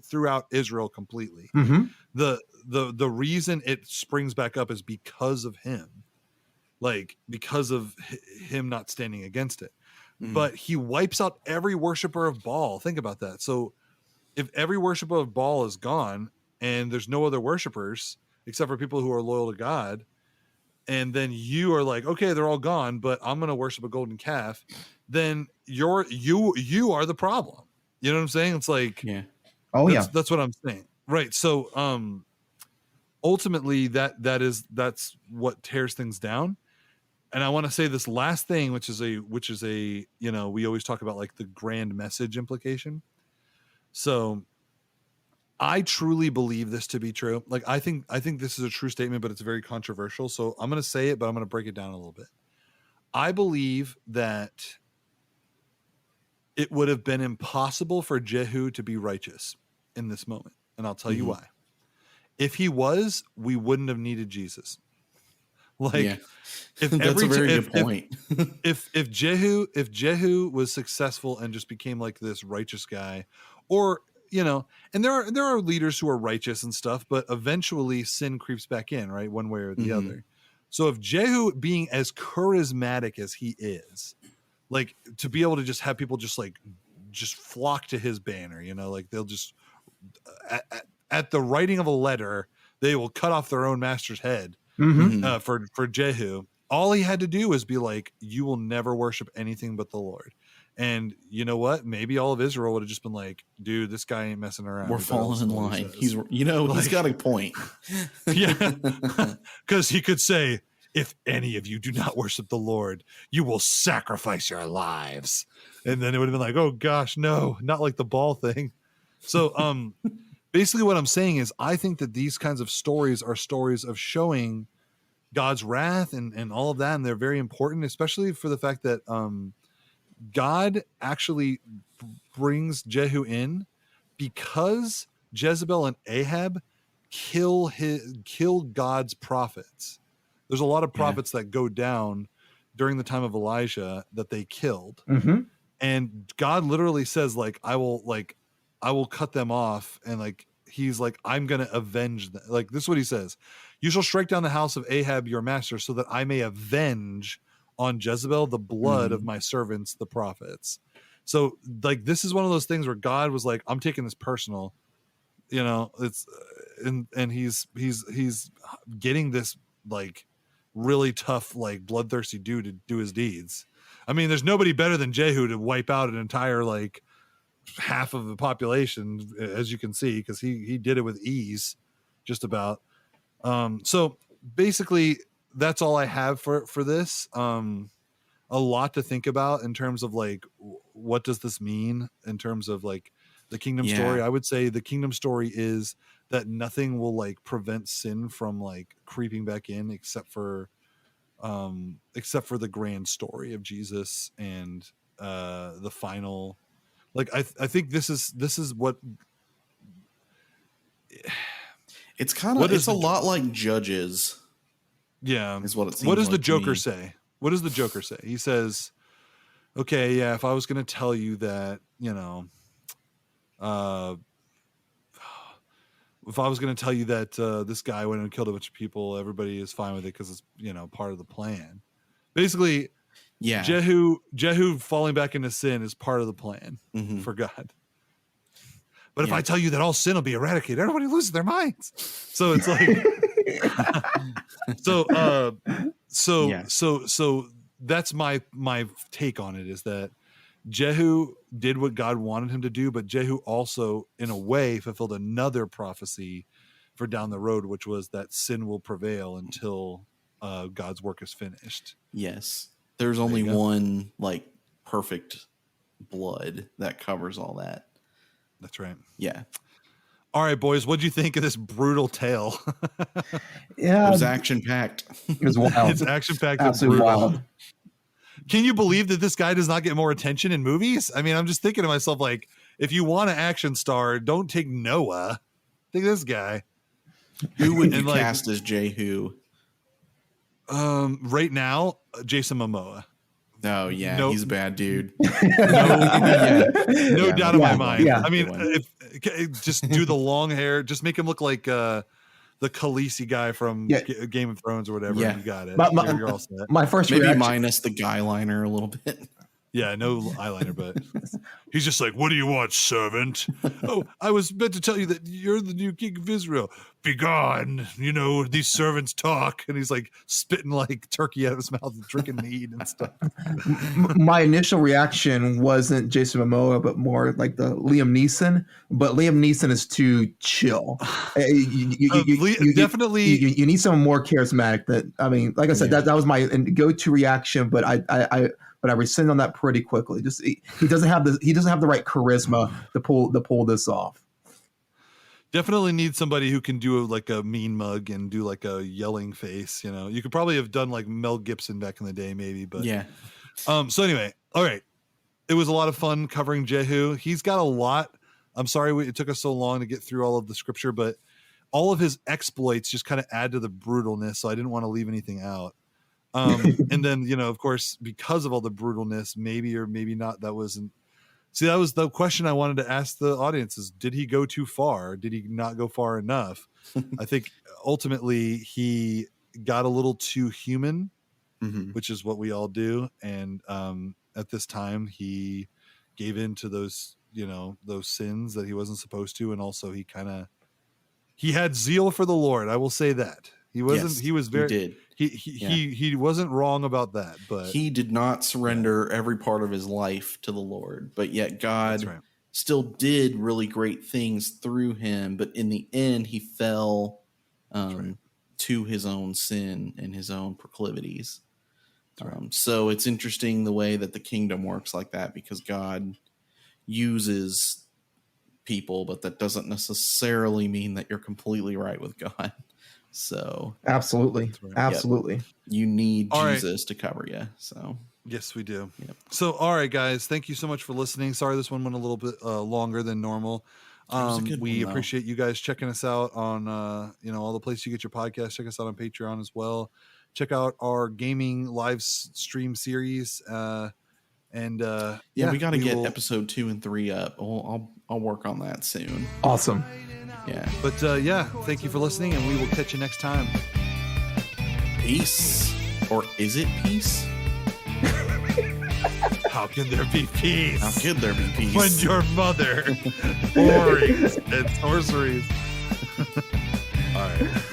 throughout Israel completely. The reason it springs back up is because of him, like because of him not standing against it. But he wipes out every worshiper of Baal. Think about that. So if every worshiper of Baal is gone and there's no other worshipers except for people who are loyal to God, and then you are like, okay, they're all gone, but I'm going to worship a golden calf, then you are the problem. You know what I'm saying? It's like, that's what I'm saying. Right. So, ultimately that's what tears things down. And I want to say this last thing, which is a, you know, we always talk about like the grand message implication. So I truly believe this to be true. Like, I think this is a true statement, but it's very controversial. So I'm going to say it, but I'm going to break it down a little bit. I believe that it would have been impossible for Jehu to be righteous in this moment. And I'll tell you why. If he was, we wouldn't have needed Jesus. Like, if that's a very good point. if Jehu was successful and just became like this righteous guy, or, you know, and there are leaders who are righteous and stuff, but eventually sin creeps back in, right? One way or the other. So if Jehu, being as charismatic as he is, like, to be able to just have people just flock to his banner, you know, like they'll just at the writing of a letter, they will cut off their own master's head. For Jehu, all he had to do was be like, you will never worship anything but the Lord. And you know what? Maybe all of Israel would have just been like, dude, this guy ain't messing around. We're falling in line. He's got a point. Yeah. Because he could say, if any of you do not worship the Lord, you will sacrifice your lives. And then it would have been like, oh gosh, no, not like the Baal thing. So, basically what I'm saying is, I think that these kinds of stories are stories of showing God's wrath and all of that. And they're very important, especially for the fact that God actually brings Jehu in because Jezebel and Ahab kill God's prophets. There's a lot of prophets that go down during the time of Elijah that they killed. And God literally says, like, I will cut them off. And like, he's like, I'm going to avenge them. Like, this is what he says. You shall strike down the house of Ahab, your master, so that I may avenge on Jezebel the blood of my servants, the prophets. So like, this is one of those things where God was like, I'm taking this personal, you know, it's, and he's getting this like really tough, like bloodthirsty dude to do his deeds. I mean, there's nobody better than Jehu to wipe out an entire, like, half of the population, as you can see, because he did it with ease, just about. So basically, that's all I have for this. A lot to think about in terms of like, what does this mean in terms of like the kingdom story? I would say the kingdom story is that nothing will like prevent sin from like creeping back in, except for the grand story of Jesus and the final. Like, I think this is what it's kind of, it's a lot like Judges. Yeah. Is what it seems. What does like the Joker say? What does the Joker say? He says, okay, yeah, if I was going to tell you that, you know, if I was going to tell you that this guy went and killed a bunch of people, everybody is fine with it because it's, you know, part of the plan. Basically, Jehu falling back into sin is part of the plan for God. But if I tell you that all sin will be eradicated, everybody loses their minds. So it's like, so that's my take on it, is that Jehu did what God wanted him to do, but Jehu also, in a way, fulfilled another prophecy for down the road, which was that sin will prevail until God's work is finished. Yes. There's only one like perfect blood that covers all that. That's right. Yeah. All right, boys, what'd you think of this brutal tale? Yeah. It was action-packed. It was wild. It's action-packed. Absolutely wild. Can you believe that this guy does not get more attention in movies? I mean, I'm just thinking to myself, like, if you want an action star, don't take Noah. Take this guy. Who would you cast as Jehu? Right now, Jason Momoa. Oh yeah, he's a bad dude. No doubt in my mind. Yeah. I mean, if just do the long hair, just make him look like the Khaleesi guy from Game of Thrones or whatever. Yeah. You got it. You're all set. My first maybe reaction, minus the guy liner a little bit. Yeah, no eyeliner, but he's just like, "What do you want, servant?" "Oh, I was meant to tell you that you're the new king of Israel. Be gone. You know, these servants talk." And he's like spitting like turkey out of his mouth and drinking mead and stuff. My initial reaction wasn't Jason Momoa, but more like the Liam Neeson. But Liam Neeson is too chill. Definitely, you need someone more charismatic. That, I mean, like I said, that was my go-to reaction. But I rescind on that pretty quickly. Just he doesn't have the right charisma to pull this off. Definitely need somebody who can do like a mean mug and do like a yelling face. You know, you could probably have done like Mel Gibson back in the day, maybe. But yeah. So anyway, all right. It was a lot of fun covering Jehu. He's got a lot. I'm sorry it took us so long to get through all of the scripture, but all of his exploits just kind of add to the brutalness. So I didn't want to leave anything out. And then, you know, of course, because of all the brutalness, maybe or maybe not, that was the question I wanted to ask the audience is, did he go too far? Did he not go far enough? I think ultimately he got a little too human, which is what we all do. And at this time he gave in to those, you know, those sins that he wasn't supposed to. And also he had zeal for the Lord. I will say that. He wasn't, he was very, he wasn't wrong about that, but he did not surrender every part of his life to the Lord, but yet God still did really great things through him. But in the end, he fell to his own sin and his own proclivities. So it's interesting the way that the kingdom works like that, because God uses people, but that doesn't necessarily mean that you're completely right with God. So absolutely. You need Jesus to cover you. So yes, we do. Yep. So all right, guys, thank you so much for listening. Sorry this one went a little bit longer than normal. We appreciate you guys checking us out on you know, all the places you get your podcast. Check us out on Patreon as well. Check out our gaming live stream series. We got to get episode 2 and 3 up. I'll work on that soon. Awesome. Yeah. But thank you for listening, and we will catch you next time. Peace. Or is it peace? How can there be peace? How could there be peace? When your mother whorings and sorceries. All right.